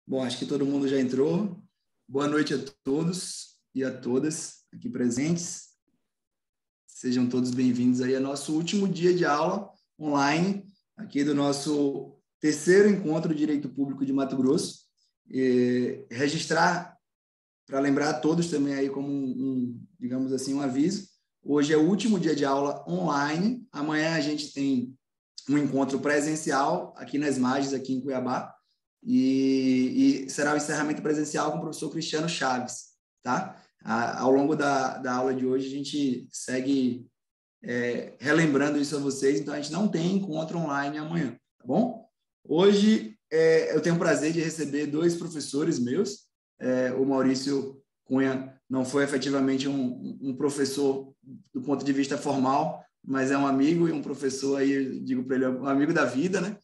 Bom, acho que todo mundo já entrou. Boa noite a todos e a todas aqui presentes. Sejam todos bem-vindos aí ao nosso último dia de aula online, aqui do nosso terceiro encontro de Direito Público de Mato Grosso. Registrar, para lembrar a todos também aí como digamos assim, um aviso. Hoje é o último dia de aula online. Amanhã a gente tem um encontro presencial aqui nas Margens, aqui em Cuiabá. E será o encerramento presencial com o professor Cristiano Chaves, tá? Ao longo da aula de hoje, a gente segue relembrando isso a vocês, então a gente não tem encontro online amanhã, tá bom? Hoje eu tenho o prazer de receber dois professores meus. O Maurício Cunha não foi efetivamente um professor do ponto de vista formal, mas é um amigo e um professor aí, eu digo para ele, um amigo da vida, né?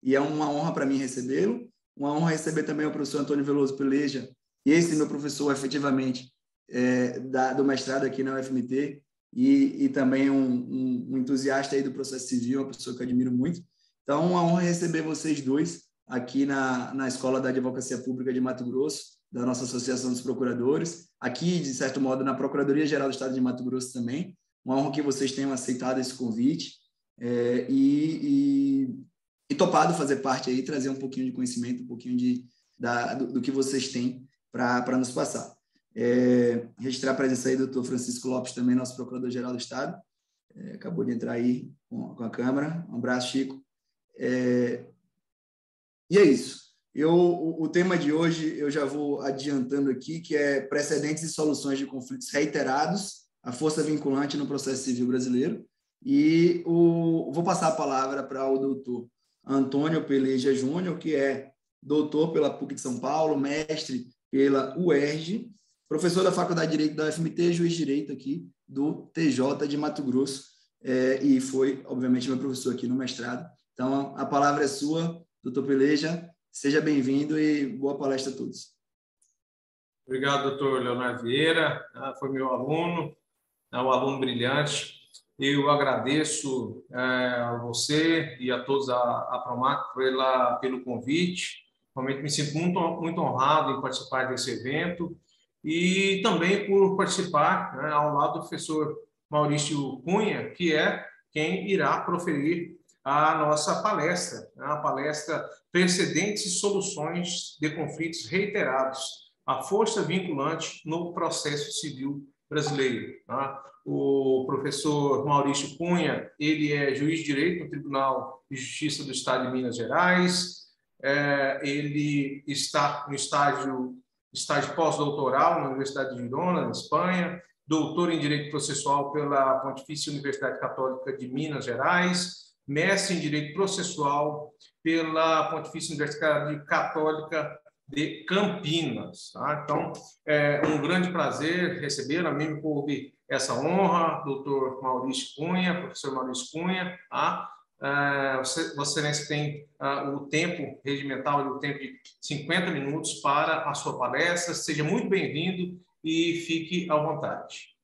E é uma honra para mim recebê-lo, uma honra receber também o professor Antônio Veloso Peleja, esse meu professor efetivamente do mestrado aqui na UFMT e também um entusiasta aí do processo civil, uma pessoa que eu admiro muito. Então, uma honra receber vocês dois aqui na Escola da Advocacia Pública de Mato Grosso, da nossa Associação dos Procuradores, aqui, de certo modo, na Procuradoria-Geral do Estado de Mato Grosso também. Uma honra que vocês tenham aceitado esse convite e topado fazer parte aí, trazer um pouquinho de conhecimento, um pouquinho do que vocês têm para nos passar. Registrar a presença aí do doutor Francisco Lopes, também nosso Procurador-Geral do Estado. Acabou de entrar aí com a câmera. Um abraço, Chico. E é isso. O tema de hoje, eu já vou adiantando aqui, que é precedentes e soluções de conflitos reiterados, a força vinculante no processo civil brasileiro. E vou passar a palavra para o doutor Antônio Peleja Júnior, que é doutor pela PUC de São Paulo, mestre pela UERJ, professor da Faculdade de Direito da UFMT, juiz de direito aqui do TJ de Mato Grosso, e foi, obviamente, meu professor aqui no mestrado. Então, a palavra é sua, doutor Peleja. Seja bem-vindo e boa palestra a todos. Obrigado, doutor Leonardo Vieira. Foi meu aluno, um aluno brilhante. Eu agradeço a você e a todos a Promac pelo convite. Realmente me sinto muito honrado em participar desse evento e também por participar ao lado do professor Maurício Cunha, que é quem irá proferir a nossa palestra, a palestra Precedentes e Soluções de Conflitos Reiterados, a força vinculante no processo civil brasileiro. O professor Maurício Cunha, ele é juiz de direito no Tribunal de Justiça do Estado de Minas Gerais, ele está no estágio pós-doutoral na Universidade de Girona, na Espanha, doutor em Direito Processual pela Pontifícia Universidade Católica de Minas Gerais, mestre em Direito Processual pela Pontifícia Universidade Católica de Campinas. Então, é um grande prazer recebê-lo, a mim me coube essa honra, doutor Maurício Cunha, professor Maurício Cunha. Vossa Excelência tem o tempo regimental, o tempo de 50 minutos para a sua palestra. Seja muito bem-vindo e fique à vontade.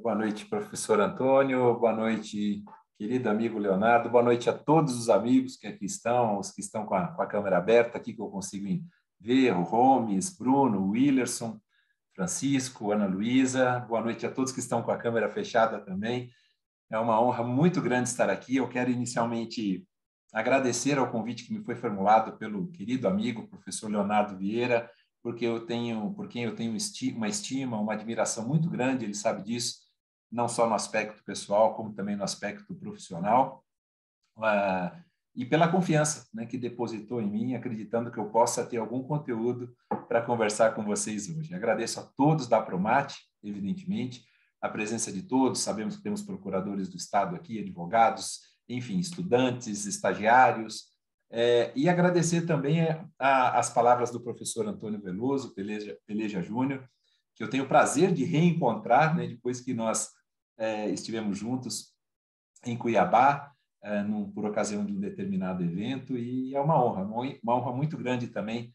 Boa noite, professor Antônio. Boa noite, querido amigo Leonardo. Boa noite a todos os amigos que aqui estão, os que estão com a câmera aberta aqui, que eu consigo ver, o Holmes, Bruno, Willerson, Francisco, Ana Luísa. Boa noite a todos que estão com a câmera fechada também. É uma honra muito grande estar aqui. Eu quero inicialmente agradecer ao convite que me foi formulado pelo querido amigo, professor Leonardo Vieira, por quem eu tenho uma estima, uma admiração muito grande, ele sabe disso, não só no aspecto pessoal, como também no aspecto profissional, e pela confiança, né, que depositou em mim, acreditando que eu possa ter algum conteúdo para conversar com vocês hoje. Agradeço a todos da Promate, evidentemente, a presença de todos. Sabemos que temos procuradores do Estado aqui, advogados, enfim, estudantes, estagiários, e agradecer também as palavras do professor Antônio Veloso Peleja Júnior, que eu tenho o prazer de reencontrar, né, depois que nós estivemos juntos em Cuiabá, por ocasião de um determinado evento, e é uma honra muito grande também,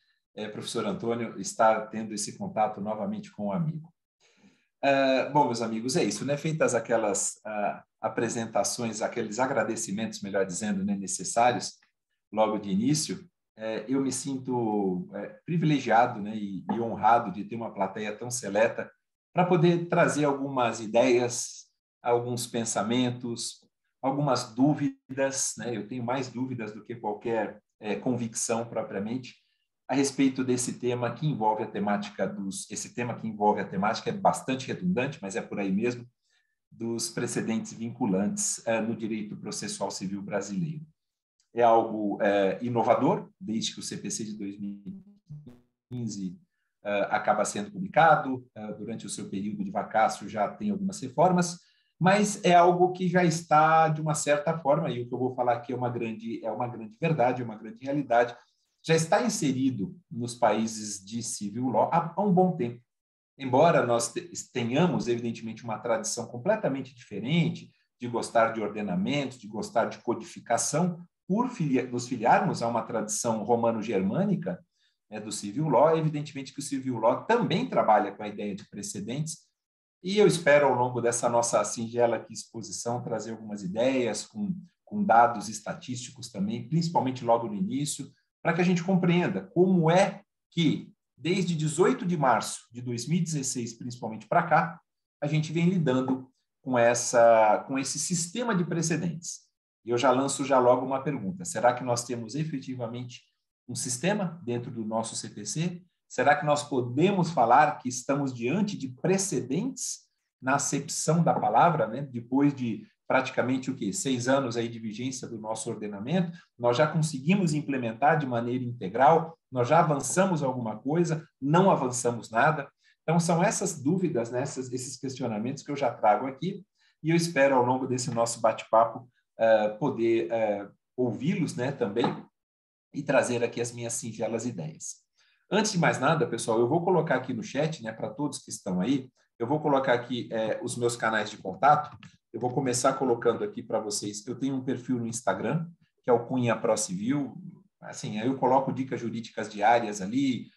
professor Antônio, estar tendo esse contato novamente com o amigo. Bom, meus amigos, é isso, né? Feitas aquelas apresentações, aqueles agradecimentos, melhor dizendo, né, necessários, logo de início, eu me sinto privilegiado, né, e honrado de ter uma plateia tão seleta para poder trazer algumas ideias, alguns pensamentos, algumas dúvidas, né? Eu tenho mais dúvidas do que qualquer convicção propriamente a respeito desse tema que envolve a temática esse tema que envolve a temática é bastante redundante, mas é por aí mesmo, dos precedentes vinculantes no direito processual civil brasileiro. É algo inovador, desde que o CPC de 2015 acaba sendo publicado, durante o seu período de vacácio já tem algumas reformas, mas é algo que já está, de uma certa forma, e o que eu vou falar aqui é uma grande verdade, é uma grande realidade, já está inserido nos países de civil law há um bom tempo. Embora nós tenhamos, evidentemente, uma tradição completamente diferente de gostar de ordenamento, de gostar de codificação, por nos filiarmos a uma tradição romano-germânica, né, do civil law, é evidentemente que o civil law também trabalha com a ideia de precedentes, e eu espero, ao longo dessa nossa singela aqui exposição, trazer algumas ideias com dados estatísticos também, principalmente logo no início, para que a gente compreenda como é que, desde 18 de março de 2016, principalmente para cá, a gente vem lidando com esse sistema de precedentes. E eu já lanço logo uma pergunta. Será que nós temos efetivamente um sistema dentro do nosso CPC? Será que nós podemos falar que estamos diante de precedentes na acepção da palavra, né? Depois de praticamente 6 anos aí de vigência do nosso ordenamento, nós já conseguimos implementar de maneira integral, nós já avançamos alguma coisa, não avançamos nada. Então, são essas dúvidas, né? Esses questionamentos que eu já trago aqui, e eu espero, ao longo desse nosso bate-papo, poder ouvi-los, né, também, e trazer aqui as minhas singelas ideias. Antes de mais nada, pessoal, eu vou colocar aqui no chat, né, para todos que estão aí, eu vou colocar aqui os meus canais de contato. Eu vou começar colocando aqui para vocês. Eu tenho um perfil no Instagram, que é o Cunha Pro Civil. Assim, eu coloco dicas jurídicas diárias ali,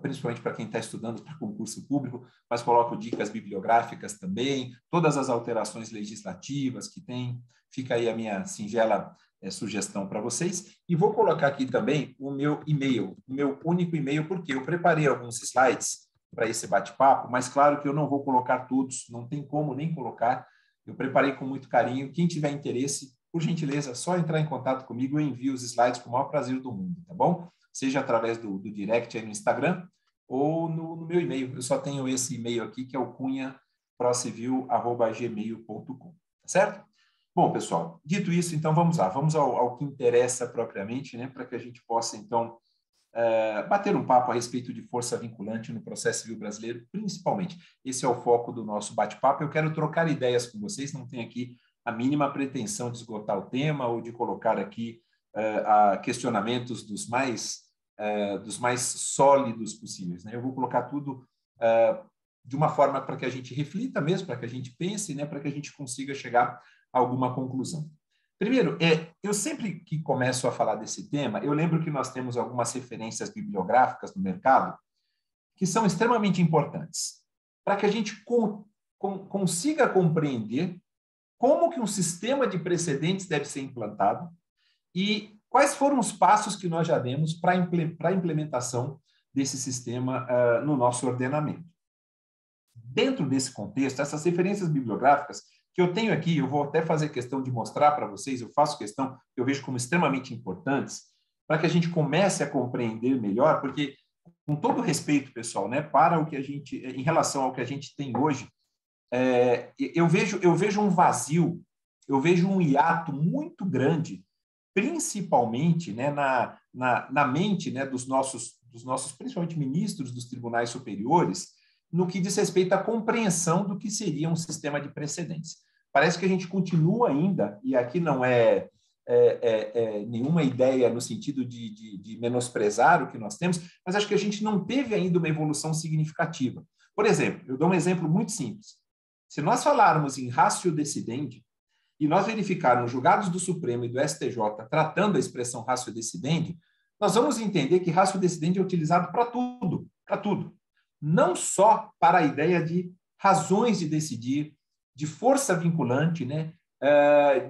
principalmente para quem está estudando para concurso público, mas coloco dicas bibliográficas também, todas as alterações legislativas que tem. Fica aí a minha singela sugestão para vocês. E vou colocar aqui também o meu e-mail, o meu único e-mail, porque eu preparei alguns slides para esse bate-papo, mas claro que eu não vou colocar todos, não tem como nem colocar. Eu preparei com muito carinho. Quem tiver interesse, por gentileza, só entrar em contato comigo, eu envio os slides com o maior prazer do mundo, tá bom? Seja através do direct aí no Instagram ou no meu e-mail. Eu só tenho esse e-mail aqui, que é o cunhaprocivil@gmail.com, tá certo? Bom, pessoal, dito isso, então vamos lá. Vamos ao que interessa propriamente, né, para que a gente possa, então, bater um papo a respeito de força vinculante no processo civil brasileiro, principalmente. Esse é o foco do nosso bate-papo. Eu quero trocar ideias com vocês, não tenho aqui a mínima pretensão de esgotar o tema ou de colocar aqui questionamentos dos mais sólidos possíveis, né? Eu vou colocar tudo de uma forma para que a gente reflita mesmo, para que a gente pense, né, para que a gente consiga chegar a alguma conclusão. Primeiro, eu sempre que começo a falar desse tema, eu lembro que nós temos algumas referências bibliográficas no mercado que são extremamente importantes para que a gente consiga compreender como que um sistema de precedentes deve ser implantado e quais foram os passos que nós já demos para a implementação desse sistema no nosso ordenamento. Dentro desse contexto, essas referências bibliográficas que eu tenho aqui, eu vou até fazer questão de mostrar para vocês, eu faço questão, eu vejo como extremamente importantes, para que a gente comece a compreender melhor, porque, com todo respeito, pessoal, né, para o que a gente, em relação ao que a gente tem hoje, eu vejo um vazio, eu vejo um hiato muito grande, principalmente, né, na mente, né, dos nossos, principalmente, ministros dos tribunais superiores, no que diz respeito à compreensão do que seria um sistema de precedentes. Parece que a gente continua ainda, e aqui não é nenhuma ideia no sentido de menosprezar o que nós temos, mas acho que a gente não teve ainda uma evolução significativa. Por exemplo, eu dou um exemplo muito simples. Se nós falarmos em ratio decidendi, e nós verificarmos julgados do Supremo e do STJ tratando a expressão ratio decidendi, nós vamos entender que ratio decidendi é utilizado para tudo, para tudo. Não só para a ideia de razões de decidir, de força vinculante, né,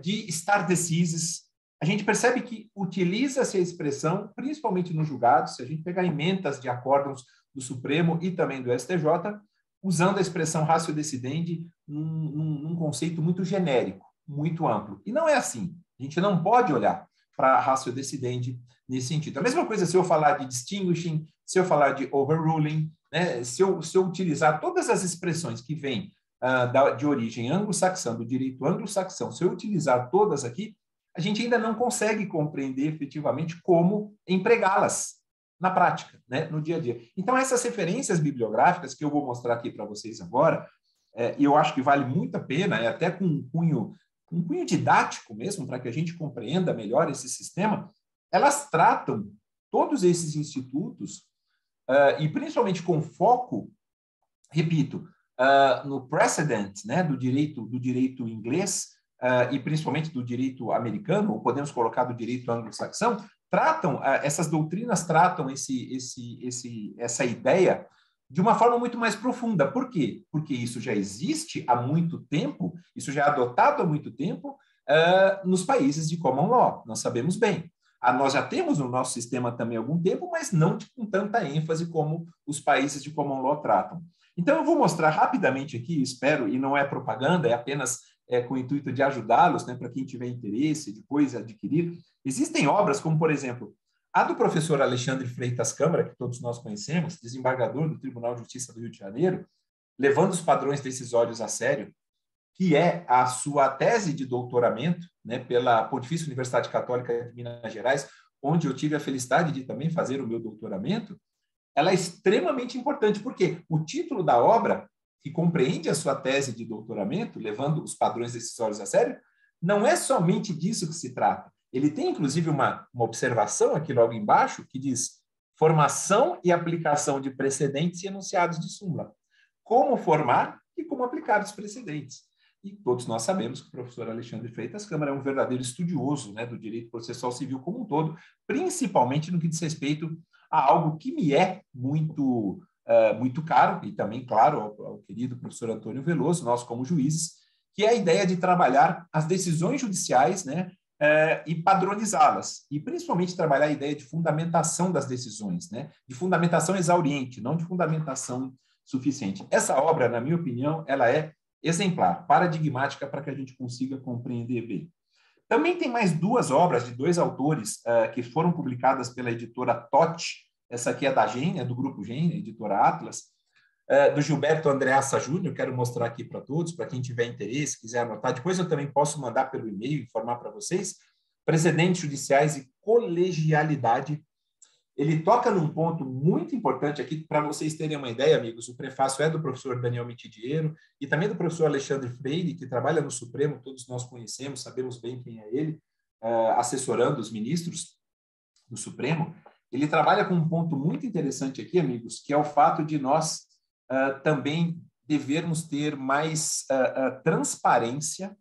de stare decisis, a gente percebe que utiliza-se a expressão, principalmente nos julgados, se a gente pegar emendas de acórdãos do Supremo e também do STJ, usando a expressão ratio decidendi num conceito muito genérico, muito amplo. E não é assim. A gente não pode olhar para ratio decidendi nesse sentido. A mesma coisa se eu falar de distinguishing, se eu falar de overruling, né? Se eu utilizar todas as expressões que vêm de origem anglo-saxã, do direito anglo-saxão, se eu utilizar todas aqui, a gente ainda não consegue compreender efetivamente como empregá-las na prática, né, no dia a dia. Então, essas referências bibliográficas que eu vou mostrar aqui para vocês agora, e eu acho que vale muito a pena, até com um cunho didático mesmo, para que a gente compreenda melhor esse sistema, elas tratam todos esses institutos, e principalmente com foco, repito, no precedent, né, do direito inglês, e principalmente do direito americano, ou podemos colocar do direito anglo-saxão, essas doutrinas tratam essa ideia de uma forma muito mais profunda. Por quê? Porque isso já existe há muito tempo, isso já é adotado há muito tempo nos países de common law, nós sabemos bem. Nós já temos no nosso sistema também há algum tempo, mas não com tanta ênfase como os países de common law tratam. Então, eu vou mostrar rapidamente aqui, espero, e não é propaganda, é apenas com o intuito de ajudá-los, né, para quem tiver interesse, depois adquirir. Existem obras como, por exemplo, a do professor Alexandre Freitas Câmara, que todos nós conhecemos, desembargador do Tribunal de Justiça do Rio de Janeiro, levando os padrões decisórios a sério, que é a sua tese de doutoramento, né, pela Pontifícia Universidade Católica de Minas Gerais, onde eu tive a felicidade de também fazer o meu doutoramento. Ela é extremamente importante, porque o título da obra, que compreende a sua tese de doutoramento, levando os padrões decisórios a sério, não é somente disso que se trata. Ele tem, inclusive, uma observação aqui logo embaixo, que diz formação e aplicação de precedentes e enunciados de súmula. Como formar e como aplicar os precedentes. E todos nós sabemos que o professor Alexandre Freitas Câmara é um verdadeiro estudioso, né, do direito processual civil como um todo, principalmente no que diz respeito a algo que me é muito caro, e também, claro, ao querido professor Antônio Veloso, nós como juízes, que é a ideia de trabalhar as decisões judiciais, né, e padronizá-las, e principalmente trabalhar a ideia de fundamentação das decisões, né, de fundamentação exauriente, não de fundamentação suficiente. Essa obra, na minha opinião, ela é exemplar, paradigmática para que a gente consiga compreender bem. Também tem mais duas obras de dois autores que foram publicadas pela editora Totti. Essa aqui é da GEN, é do Grupo GEN, editora Atlas, do Gilberto Andreassa Júnior. Quero mostrar aqui para todos, para quem tiver interesse, quiser anotar. Depois eu também posso mandar pelo e-mail, informar para vocês. Precedentes judiciais e colegialidade. Ele toca num ponto muito importante aqui, para vocês terem uma ideia, amigos. O prefácio é do professor Daniel Mitidiero e também do professor Alexandre Freire, que trabalha no Supremo, todos nós conhecemos, sabemos bem quem é ele, assessorando os ministros do Supremo. Ele trabalha com um ponto muito interessante aqui, amigos, que é o fato de nós também devermos ter mais transparência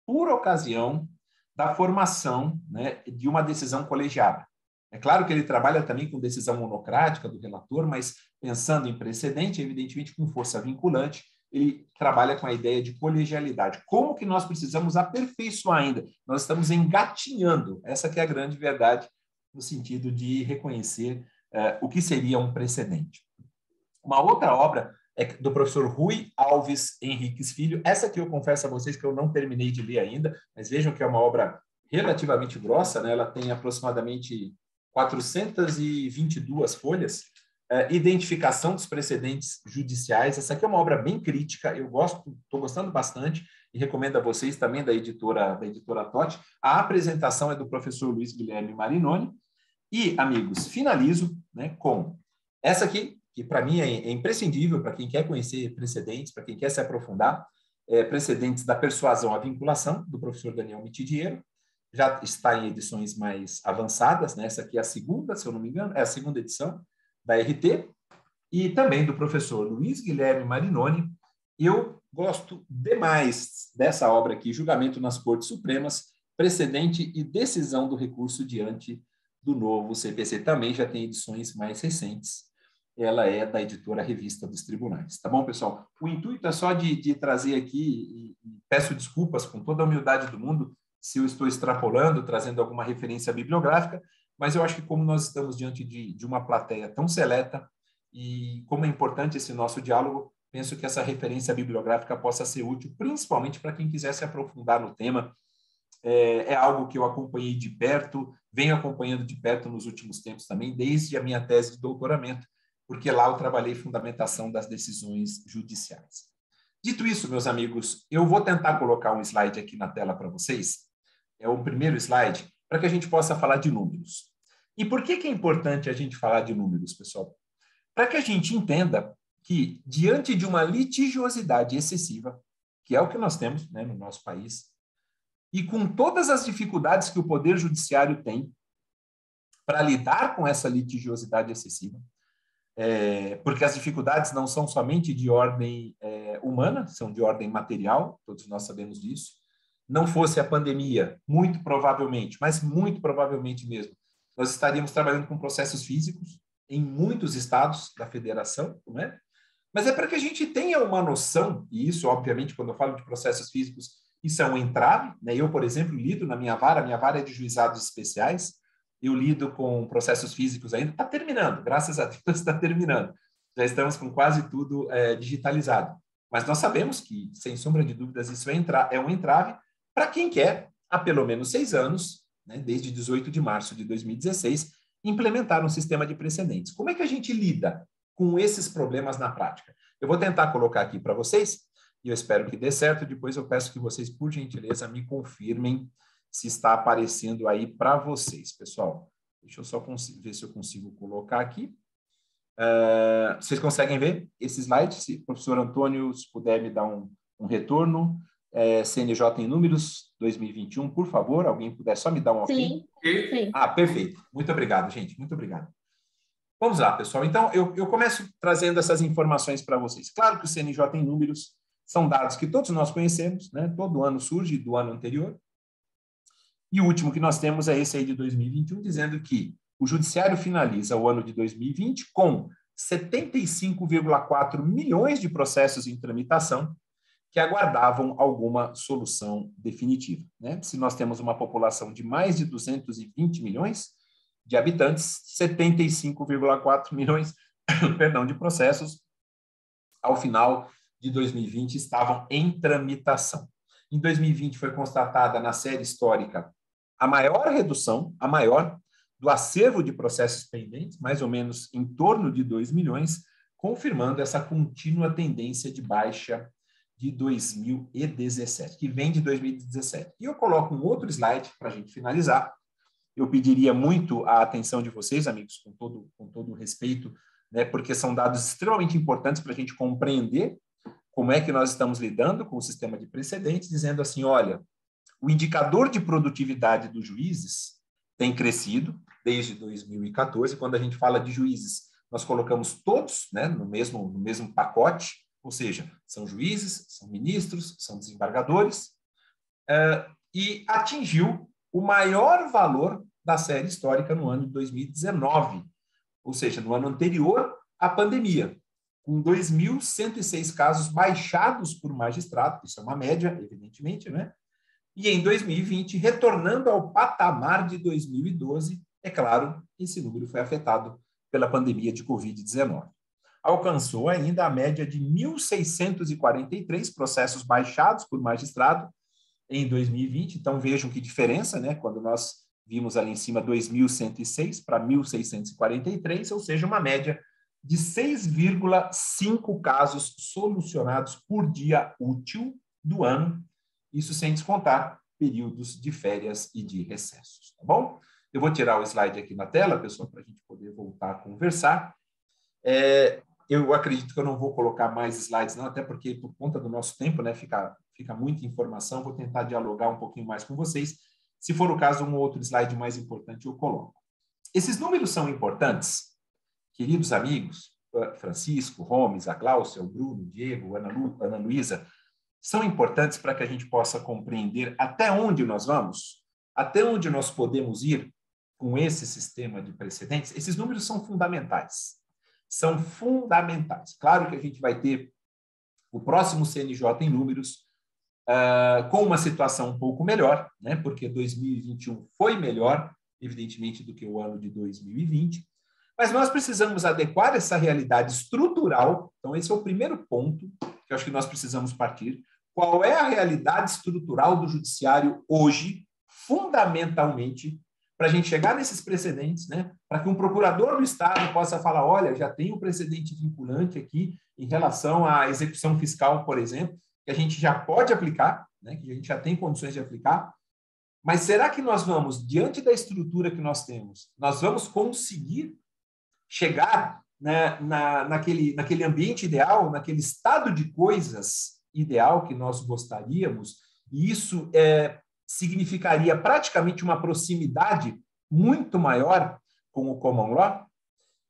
por ocasião da formação, né, de uma decisão colegiada. É claro que ele trabalha também com decisão monocrática do relator, mas pensando em precedente, evidentemente com força vinculante, ele trabalha com a ideia de colegialidade. Como que nós precisamos aperfeiçoar ainda? Nós estamos engatinhando, essa que é a grande verdade, no sentido de reconhecer o que seria um precedente. Uma outra obra é do professor Rui Alves Henriques Filho. Essa que eu confesso a vocês que eu não terminei de ler ainda, mas vejam que é uma obra relativamente grossa, né? Ela tem aproximadamente 422 folhas, identificação dos precedentes judiciais. Essa aqui é uma obra bem crítica, eu estou gostando bastante e recomendo a vocês também da editora Totti. A apresentação é do professor Luiz Guilherme Marinoni. E, amigos, finalizo, né, com essa aqui, que para mim é imprescindível para quem quer conhecer precedentes, para quem quer se aprofundar, precedentes da persuasão à vinculação, do professor Daniel Mitidiero. Já está em edições mais avançadas, né? Essa aqui é a segunda, se eu não me engano, é a segunda edição da RT, e também do professor Luiz Guilherme Marinoni. Eu gosto demais dessa obra aqui, Julgamento nas Cortes Supremas, Precedente e Decisão do Recurso diante do novo CPC. Também já tem edições mais recentes. Ela é da editora Revista dos Tribunais. Tá bom, pessoal? O intuito é só de trazer aqui, e peço desculpas com toda a humildade do mundo, se eu estou extrapolando, trazendo alguma referência bibliográfica, mas eu acho que como nós estamos diante de uma plateia tão seleta e como é importante esse nosso diálogo, penso que essa referência bibliográfica possa ser útil, principalmente para quem quiser se aprofundar no tema. É algo que eu acompanhei de perto, venho acompanhando de perto nos últimos tempos também, desde a minha tese de doutoramento, porque lá eu trabalhei fundamentação das decisões judiciais. Dito isso, meus amigos, eu vou tentar colocar um slide aqui na tela para vocês. É o primeiro slide, para que a gente possa falar de números. E por que é importante a gente falar de números, pessoal? Para que a gente entenda que, diante de uma litigiosidade excessiva, que é o que nós temos, né, no nosso país, e com todas as dificuldades que o Poder Judiciário tem para lidar com essa litigiosidade excessiva, porque as dificuldades não são somente de ordem humana, são de ordem material, todos nós sabemos disso. Não fosse a pandemia, muito provavelmente, mas muito provavelmente mesmo, nós estaríamos trabalhando com processos físicos em muitos estados da federação, não é? Mas é para que a gente tenha uma noção, e isso, obviamente, quando eu falo de processos físicos, isso é um entrave, né? Eu, por exemplo, lido na minha vara é de juizados especiais, eu lido com processos físicos ainda, está terminando, graças a Deus está terminando. Já estamos com quase tudo digitalizado. Mas nós sabemos que, sem sombra de dúvidas, isso é um entrave para quem quer, há pelo menos 6 anos, né, desde 18 de março de 2016, implementar um sistema de precedentes. Como é que a gente lida com esses problemas na prática? Eu vou tentar colocar aqui para vocês, e eu espero que dê certo. Depois eu peço que vocês, por gentileza, me confirmem se está aparecendo aí para vocês, pessoal. Deixa eu só ver se eu consigo colocar aqui. Vocês conseguem ver esse slide? Se o professor Antônio, se puder me dar um retorno. CNJ em números 2021, por favor, alguém puder só me dar um ok? Sim, sim. Perfeito. Muito obrigado, gente. Muito obrigado. Vamos lá, pessoal. Então, eu começo trazendo essas informações para vocês. Claro que o CNJ em números são dados que todos nós conhecemos, né? Todo ano surge do ano anterior. E o último que nós temos é esse aí de 2021, dizendo que o Judiciário finaliza o ano de 2020 com 75,4 milhões de processos em tramitação que aguardavam alguma solução definitiva, né? Se nós temos uma população de mais de 220 milhões de habitantes, 75,4 milhões de processos, ao final de 2020, estavam em tramitação. Em 2020 foi constatada na série histórica a maior redução, do acervo de processos pendentes, mais ou menos em torno de 2 milhões, confirmando essa contínua tendência de baixa de 2017, que vem de 2017. E eu coloco um outro slide para a gente finalizar. Eu pediria muito a atenção de vocês, amigos, com todo o respeito, né, porque são dados extremamente importantes para a gente compreender como é que nós estamos lidando com o sistema de precedentes, dizendo assim, olha, o indicador de produtividade dos juízes tem crescido desde 2014. Quando a gente fala de juízes, nós colocamos todos, né, no mesmo pacote, ou seja, são juízes, são ministros, são desembargadores, e atingiu o maior valor da série histórica no ano de 2019, ou seja, no ano anterior à pandemia, com 2.106 casos baixados por magistrado, isso é uma média, evidentemente, né? E em 2020, retornando ao patamar de 2012, é claro, esse número foi afetado pela pandemia de Covid-19. Alcançou ainda a média de 1.643 processos baixados por magistrado em 2020. Então, vejam que diferença, né? Quando nós vimos ali em cima 2.106 para 1.643, ou seja, uma média de 6,5 casos solucionados por dia útil do ano, isso sem descontar períodos de férias e de recessos, tá bom? Eu vou tirar o slide aqui na tela, pessoal, para a gente poder voltar a conversar. Eu acredito que eu não vou colocar mais slides, não, até porque, por conta do nosso tempo, né, fica muita informação, vou tentar dialogar um pouquinho mais com vocês. Se for o caso, um outro slide mais importante eu coloco. Esses números são importantes, queridos amigos, Francisco, Gomes, a Gláucia, o Bruno, o Diego, Ana Luísa, são importantes para que a gente possa compreender até onde nós vamos, até onde nós podemos ir com esse sistema de precedentes. Esses números são fundamentais. São fundamentais. Claro que a gente vai ter o próximo CNJ em números com uma situação um pouco melhor, né? Porque 2021 foi melhor, evidentemente, do que o ano de 2020, mas nós precisamos adequar essa realidade estrutural. Então, esse é o primeiro ponto que eu acho que nós precisamos partir. Qual é a realidade estrutural do judiciário hoje, fundamentalmente, para a gente chegar nesses precedentes, né? Para que um procurador do Estado possa falar, olha, já tem um precedente vinculante aqui em relação à execução fiscal, por exemplo, que a gente já pode aplicar, né? Que a gente já tem condições de aplicar. Mas será que nós vamos, diante da estrutura que nós temos, nós vamos conseguir chegar, né, naquele ambiente ideal, naquele estado de coisas ideal que nós gostaríamos? E isso significaria praticamente uma proximidade muito maior com o common law?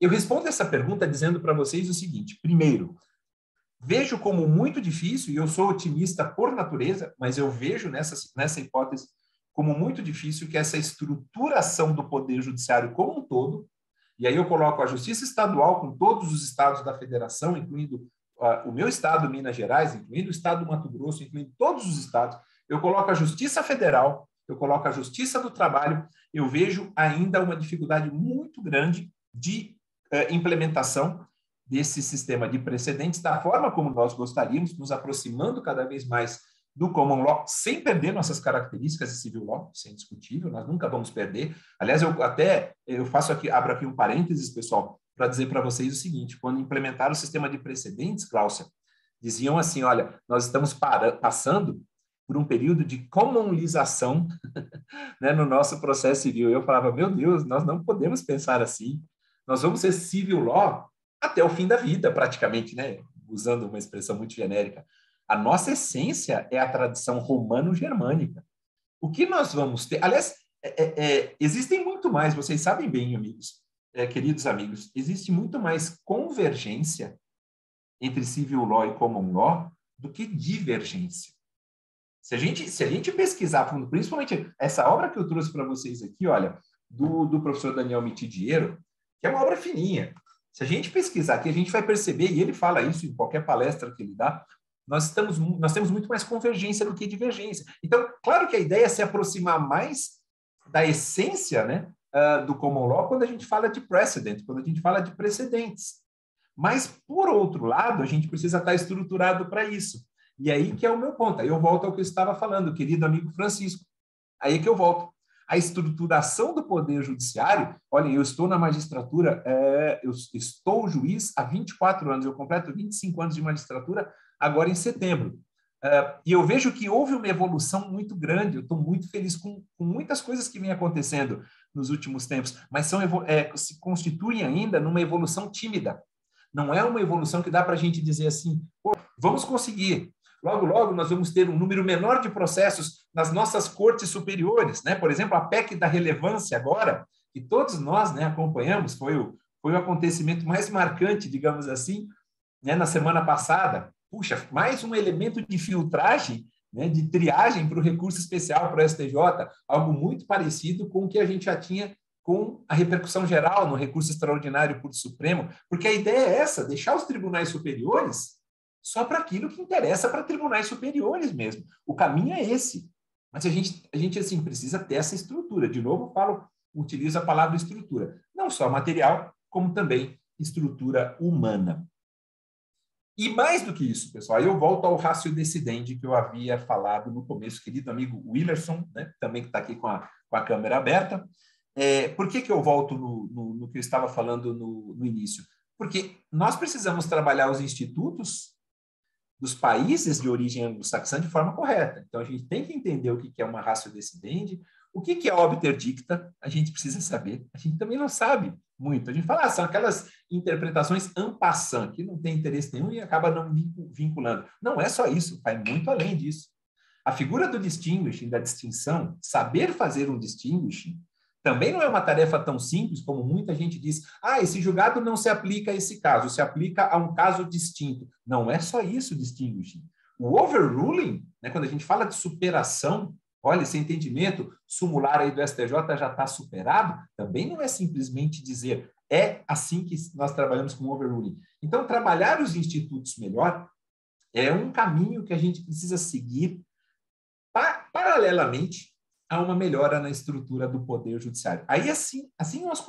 Eu respondo essa pergunta dizendo para vocês o seguinte: primeiro, vejo como muito difícil, e eu sou otimista por natureza, mas eu vejo nessa hipótese como muito difícil que essa estruturação do Poder Judiciário como um todo, e aí eu coloco a Justiça Estadual com todos os estados da federação, incluindo o meu estado, Minas Gerais, incluindo o estado do Mato Grosso, incluindo todos os estados, eu coloco a Justiça Federal, eu coloco a Justiça do Trabalho, eu vejo ainda uma dificuldade muito grande de implementação desse sistema de precedentes da forma como nós gostaríamos, nos aproximando cada vez mais do common law, sem perder nossas características de civil law, isso é indiscutível, nós nunca vamos perder. Aliás, eu faço aqui, abro aqui um parênteses, pessoal, para dizer para vocês o seguinte: quando implementaram o sistema de precedentes, Cláudia, diziam assim, olha, nós estamos passando por um período de commonização né, no nosso processo civil. Eu falava, meu Deus, nós não podemos pensar assim, nós vamos ser civil law até o fim da vida, praticamente, né? Usando uma expressão muito genérica. A nossa essência é a tradição romano-germânica. O que nós vamos ter... Aliás, existem muito mais, vocês sabem bem, amigos, queridos amigos, existe muito mais convergência entre civil law e common law do que divergência. Se a gente pesquisar fundo, principalmente essa obra que eu trouxe para vocês aqui, olha, do professor Daniel Mitidiero, que é uma obra fininha. Se a gente pesquisar aqui, a gente vai perceber, e ele fala isso em qualquer palestra que ele dá, nós temos muito mais convergência do que divergência. Então, claro que a ideia é se aproximar mais da essência, né, do common law quando a gente fala de precedent, quando a gente fala de precedentes. Mas, por outro lado, a gente precisa estar estruturado para isso. E aí que é o meu ponto. Aí eu volto ao que eu estava falando, querido amigo Francisco. Aí que eu volto. A estruturação do Poder Judiciário, olha, eu estou na magistratura, eu estou juiz há 24 anos, eu completo 25 anos de magistratura agora em setembro. E eu vejo que houve uma evolução muito grande, eu estou muito feliz com muitas coisas que vêm acontecendo nos últimos tempos, mas se constituem ainda numa evolução tímida. Não é uma evolução que dá para a gente dizer assim, pô, vamos conseguir. Logo, logo, nós vamos ter um número menor de processos nas nossas cortes superiores, né? Por exemplo, a PEC da relevância agora, que todos nós, né, acompanhamos, foi o acontecimento mais marcante, digamos assim, né, na semana passada. Puxa, mais um elemento de filtragem, né, de triagem para o recurso especial para o STJ, algo muito parecido com o que a gente já tinha com a repercussão geral no recurso extraordinário por Supremo, porque a ideia é essa, deixar os tribunais superiores só para aquilo que interessa para tribunais superiores mesmo. O caminho é esse. Mas a gente assim, precisa ter essa estrutura. De novo, utilizo a palavra estrutura. Não só material, como também estrutura humana. E mais do que isso, pessoal, eu volto ao ratio decidendi que eu havia falado no começo, querido amigo Willerson, né, também que está aqui com a câmera aberta. Por que eu volto no que eu estava falando no início? Porque nós precisamos trabalhar os institutos dos países de origem anglo-saxã de forma correta. Então, a gente tem que entender o que é uma ratio decidendi, o que é obter dicta, a gente precisa saber. A gente também não sabe muito. A gente fala, são aquelas interpretações en passant, que não tem interesse nenhum e acaba não vinculando. Não é só isso, vai muito além disso. A figura do distinguishing, da distinção, saber fazer um distinguishing, também não é uma tarefa tão simples como muita gente diz, esse julgado não se aplica a esse caso, se aplica a um caso distinto. Não é só isso, distinguishing. O overruling, né, quando a gente fala de superação, olha, esse entendimento sumular aí do STJ já está superado, também não é simplesmente dizer, é assim que nós trabalhamos com overruling. Então, trabalhar os institutos melhor é um caminho que a gente precisa seguir paralelamente a uma melhora na estrutura do Poder Judiciário. Aí, assim nós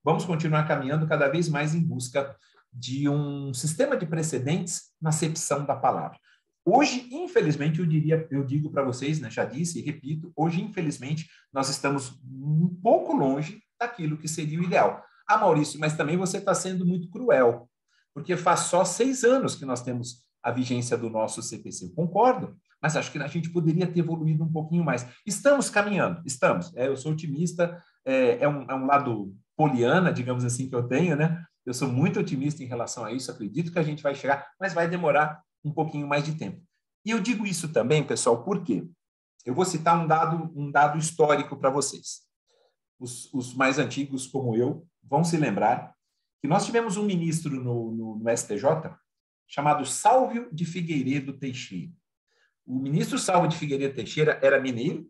vamos continuar caminhando cada vez mais em busca de um sistema de precedentes na acepção da palavra. Hoje, infelizmente, eu digo para vocês, né, já disse e repito, hoje, infelizmente, nós estamos um pouco longe daquilo que seria o ideal. Ah, Maurício, mas também você está sendo muito cruel, porque faz só 6 anos que nós temos a vigência do nosso CPC. Eu concordo, mas acho que a gente poderia ter evoluído um pouquinho mais. Estamos caminhando, estamos. Eu sou otimista, é um lado poliana, digamos assim, que eu tenho, né? Eu sou muito otimista em relação a isso, acredito que a gente vai chegar, mas vai demorar um pouquinho mais de tempo. E eu digo isso também, pessoal, por quê? Eu vou citar um dado histórico para vocês. Os mais antigos, como eu, vão se lembrar que nós tivemos um ministro no STJ chamado Sálvio de Figueiredo Teixeira. O ministro Sálvio de Figueiredo Teixeira era mineiro,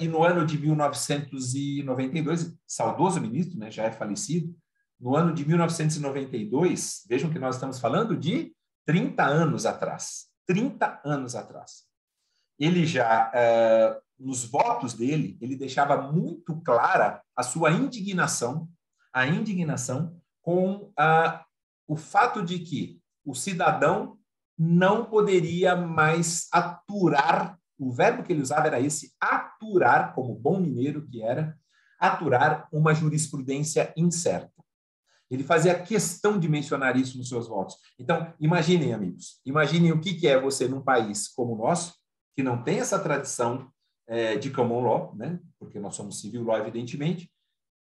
e no ano de 1992, saudoso ministro, né, já é falecido, no ano de 1992, vejam que nós estamos falando de 30 anos atrás. 30 anos atrás. Ele já, nos votos dele, ele deixava muito clara a sua indignação, com o fato de que o cidadão não poderia mais aturar, o verbo que ele usava era esse, aturar, como bom mineiro que era, aturar uma jurisprudência incerta. Ele fazia questão de mencionar isso nos seus votos. Então, imaginem, amigos, imaginem o que é você num país como o nosso, que não tem essa tradição de common law, né? Porque nós somos civil law, evidentemente,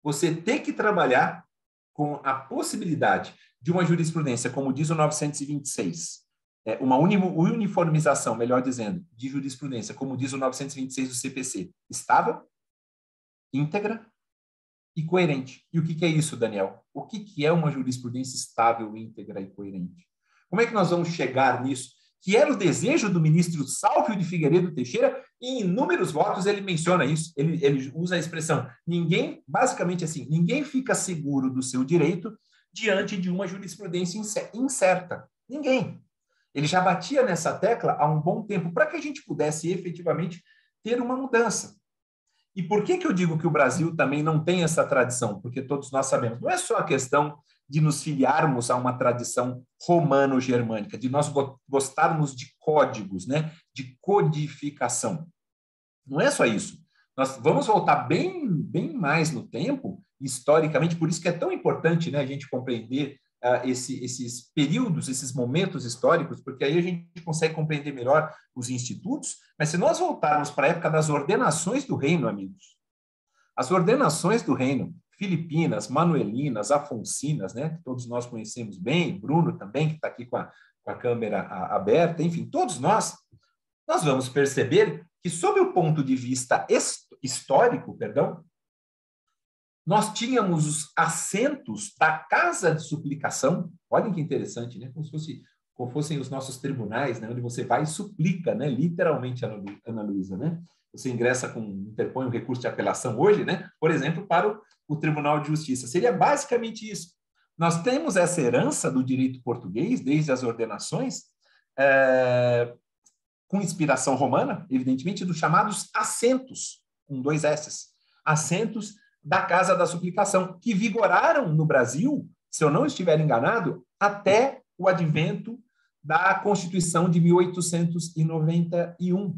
você ter que trabalhar com a possibilidade de uma jurisprudência, como diz o 926, uma uniformização, melhor dizendo, de jurisprudência, como diz o 926 do CPC, estável, íntegra e coerente. E o que é isso, Daniel? O que é uma jurisprudência estável, íntegra e coerente? Como é que nós vamos chegar nisso? Que era o desejo do ministro Sálvio de Figueiredo Teixeira, e em inúmeros votos ele menciona isso, ele usa a expressão, basicamente assim, ninguém fica seguro do seu direito diante de uma jurisprudência incerta. Ninguém. Ele já batia nessa tecla há um bom tempo, para que a gente pudesse efetivamente ter uma mudança. E por que eu digo que o Brasil também não tem essa tradição? Porque todos nós sabemos, não é só a questão de nos filiarmos a uma tradição romano-germânica, de nós gostarmos de códigos, né? De codificação. Não é só isso. Nós vamos voltar bem mais no tempo, historicamente, por isso que é tão importante, né, a gente compreender esses períodos, esses momentos históricos, porque aí a gente consegue compreender melhor os institutos, mas se nós voltarmos para a época das ordenações do reino, amigos, as ordenações do reino, filipinas, manuelinas, afonsinas, né, que todos nós conhecemos bem, Bruno também, que está aqui com a câmera aberta, enfim, todos nós vamos perceber que, sob o ponto de vista histórico, nós tínhamos os assentos da casa de suplicação, olhem que interessante, né? Como fossem os nossos tribunais, né? Onde você vai e suplica, né? Literalmente, Ana Luísa, né? Você interpõe um recurso de apelação hoje, né? Por exemplo, para o Tribunal de Justiça. Seria basicamente isso. Nós temos essa herança do direito português, desde as ordenações, com inspiração romana, evidentemente, dos chamados assentos, com 2 S's, assentos da Casa da Suplicação, que vigoraram no Brasil, se eu não estiver enganado, até o advento da Constituição de 1891.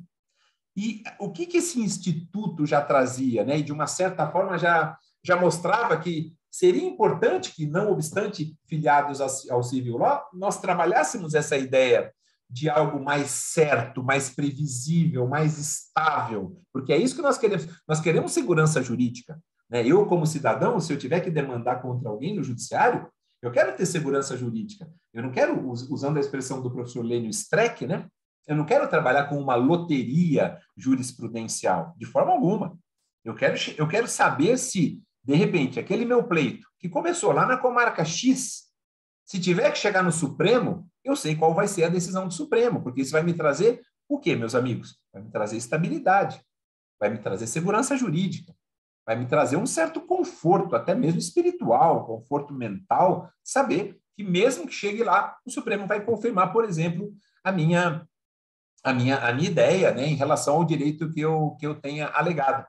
E o que esse instituto já trazia, né? E de uma certa forma já mostrava que seria importante que, não obstante filiados ao civil law, nós trabalhássemos essa ideia de algo mais certo, mais previsível, mais estável, porque é isso que nós queremos. Nós queremos segurança jurídica. Eu, como cidadão, se eu tiver que demandar contra alguém no judiciário, eu quero ter segurança jurídica. Eu não quero, usando a expressão do professor Lênio Streck, né? Eu não quero trabalhar com uma loteria jurisprudencial, de forma alguma. Eu quero saber se, de repente, aquele meu pleito, que começou lá na comarca X, se tiver que chegar no Supremo, eu sei qual vai ser a decisão do Supremo, porque isso vai me trazer o quê, meus amigos? Vai me trazer estabilidade, vai me trazer segurança jurídica, vai me trazer um certo conforto, até mesmo espiritual, conforto mental, saber que mesmo que chegue lá, o Supremo vai confirmar, por exemplo, a minha a minha ideia, né, em relação ao direito que eu tenha alegado.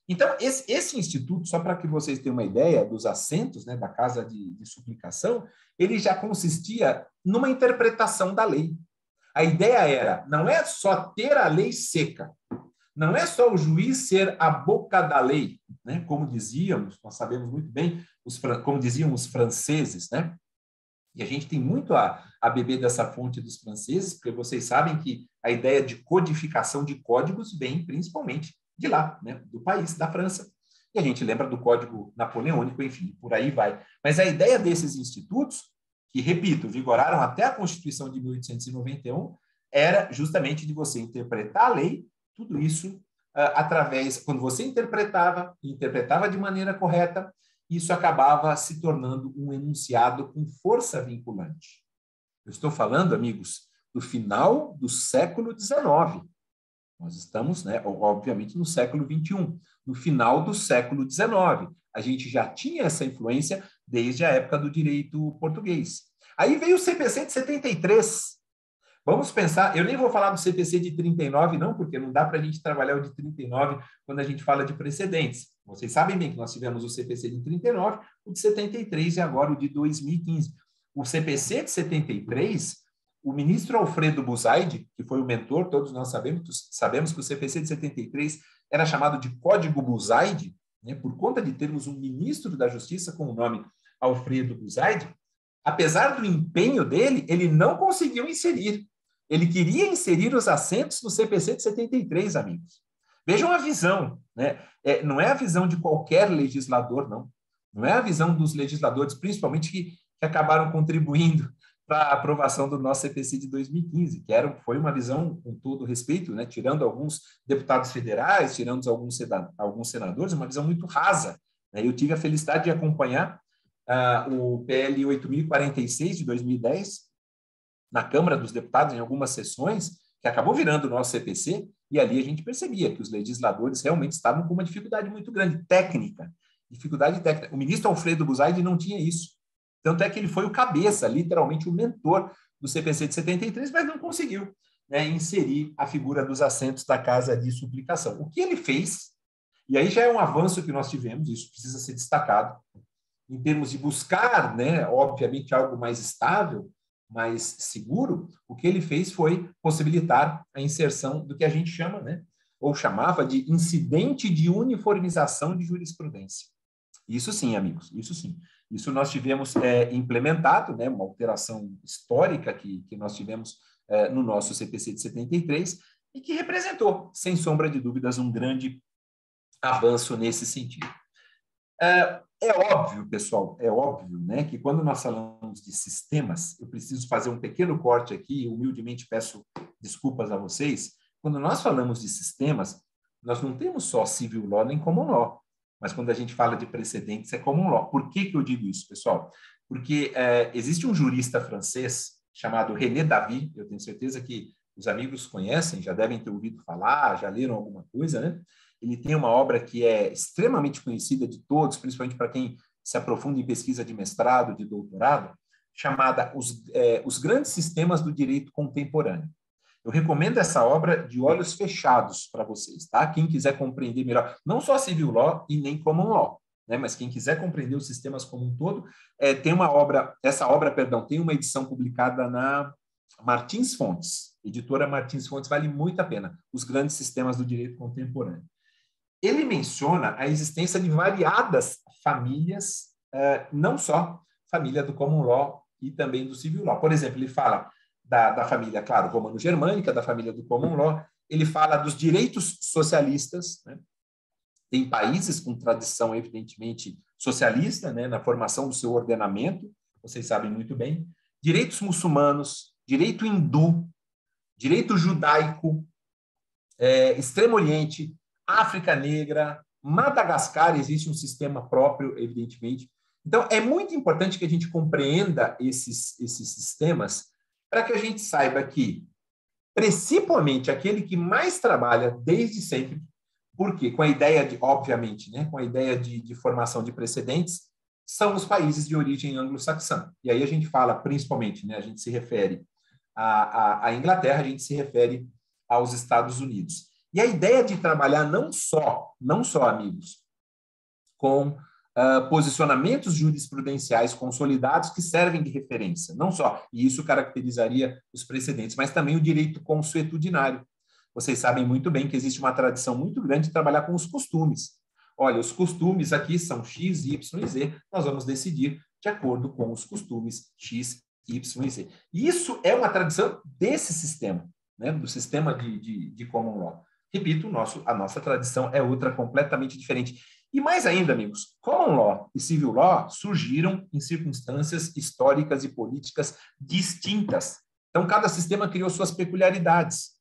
Então, esse instituto, só para que vocês tenham uma ideia dos assentos, né, da Casa de Suplicação, ele já consistia numa interpretação da lei. A ideia era, não é só ter a lei seca, não é só o juiz ser a boca da lei, né, como dizíamos, nós sabemos muito bem, como diziam os franceses, né? E a gente tem muito a beber dessa fonte dos franceses, porque vocês sabem que a ideia de codificação de códigos vem principalmente de lá, né, do país, da França. E a gente lembra do Código Napoleônico, enfim, por aí vai. Mas a ideia desses institutos, que, repito, vigoraram até a Constituição de 1891, era justamente de você interpretar a lei, tudo isso através, quando você interpretava de maneira correta, isso acabava se tornando um enunciado com força vinculante. Eu estou falando, amigos, do final do século XIX. Nós estamos, né, obviamente, no século XXI. No final do século XIX. A gente já tinha essa influência desde a época do direito português. Aí veio o CPC de 73. Vamos pensar, eu nem vou falar do CPC de 39, não, porque não dá para a gente trabalhar o de 39 quando a gente fala de precedentes. Vocês sabem bem que nós tivemos o CPC de 39, o de 73 e agora o de 2015. O CPC de 73, o ministro Alfredo Buzaide, que foi o mentor, todos nós sabemos que o CPC de 73 era chamado de Código Buzaide, né, por conta de termos um ministro da Justiça com o nome Alfredo Buzaide. Apesar do empenho dele, ele não conseguiu inserir. Ele queria inserir os assentos no CPC de 73, amigos. Vejam a visão, né? Não é a visão de qualquer legislador, não. Não é a visão dos legisladores, principalmente que acabaram contribuindo para a aprovação do nosso CPC de 2015, foi uma visão, com todo respeito, né? Tirando alguns deputados federais, tirando alguns senadores, uma visão muito rasa. Né? Eu tive a felicidade de acompanhar o PL 8046 de 2010, na Câmara dos Deputados, em algumas sessões, que acabou virando o nosso CPC, e ali a gente percebia que os legisladores realmente estavam com uma dificuldade muito grande, técnica. O ministro Alfredo Buzaide não tinha isso. Tanto é que ele foi o cabeça, literalmente o mentor do CPC de 73, mas não conseguiu, né, inserir a figura dos assentos da Casa de Suplicação. O que ele fez, e aí já é um avanço que nós tivemos, isso precisa ser destacado, em termos de buscar, né, obviamente, algo mais estável, mais seguro, o que ele fez foi possibilitar a inserção do que a gente chama, né, ou chamava de incidente de uniformização de jurisprudência. Isso sim, amigos, isso sim. Isso nós tivemos implementado, né, uma alteração histórica que nós tivemos no nosso CPC de 73 e que representou, sem sombra de dúvidas, um grande avanço nesse sentido. É óbvio, pessoal, né, que quando nós falamos de sistemas, eu preciso fazer um pequeno corte aqui, humildemente peço desculpas a vocês. Quando nós falamos de sistemas, nós não temos só civil law nem common law, mas quando a gente fala de precedentes é common law. Por que eu digo isso, pessoal? Porque existe um jurista francês chamado René Davy, eu tenho certeza que os amigos conhecem, já devem ter ouvido falar, já leram alguma coisa, né? Ele tem uma obra que é extremamente conhecida de todos, principalmente para quem se aprofunda em pesquisa de mestrado, de doutorado, chamada Os Grandes Sistemas do Direito Contemporâneo. Eu recomendo essa obra de olhos fechados para vocês, tá? Quem quiser compreender melhor, não só civil law e nem common law, né? Mas quem quiser compreender os sistemas como um todo, tem uma edição publicada na Martins Fontes, editora Martins Fontes, vale muito a pena, Os Grandes Sistemas do Direito Contemporâneo. Ele menciona a existência de variadas famílias, não só família do common law e também do civil law. Por exemplo, ele fala da família, claro, romano-germânica, da família do common law, ele fala dos direitos socialistas, né? Tem países com tradição, evidentemente, socialista, né, na formação do seu ordenamento, vocês sabem muito bem, direitos muçulmanos, direito hindu, direito judaico, Extremo Oriente, África Negra, Madagascar, existe um sistema próprio, evidentemente. Então, é muito importante que a gente compreenda esses sistemas para que a gente saiba que, principalmente, aquele que mais trabalha desde sempre, porque com a ideia de, obviamente, né, com a ideia de formação de precedentes, são os países de origem anglo-saxã. E aí a gente fala, principalmente, né, a gente se refere à Inglaterra, a gente se refere aos Estados Unidos. E a ideia de trabalhar não só, amigos, com posicionamentos jurisprudenciais consolidados que servem de referência, não só, e isso caracterizaria os precedentes, mas também o direito consuetudinário. Vocês sabem muito bem que existe uma tradição muito grande de trabalhar com os costumes. Olha, os costumes aqui são X, Y e Z, nós vamos decidir de acordo com os costumes X, Y e Z. E isso é uma tradição desse sistema, né, do sistema de common law. Repito, a nossa tradição é outra completamente diferente. E mais ainda, amigos, common law e civil law surgiram em circunstâncias históricas e políticas distintas. Então, cada sistema criou suas peculiaridades.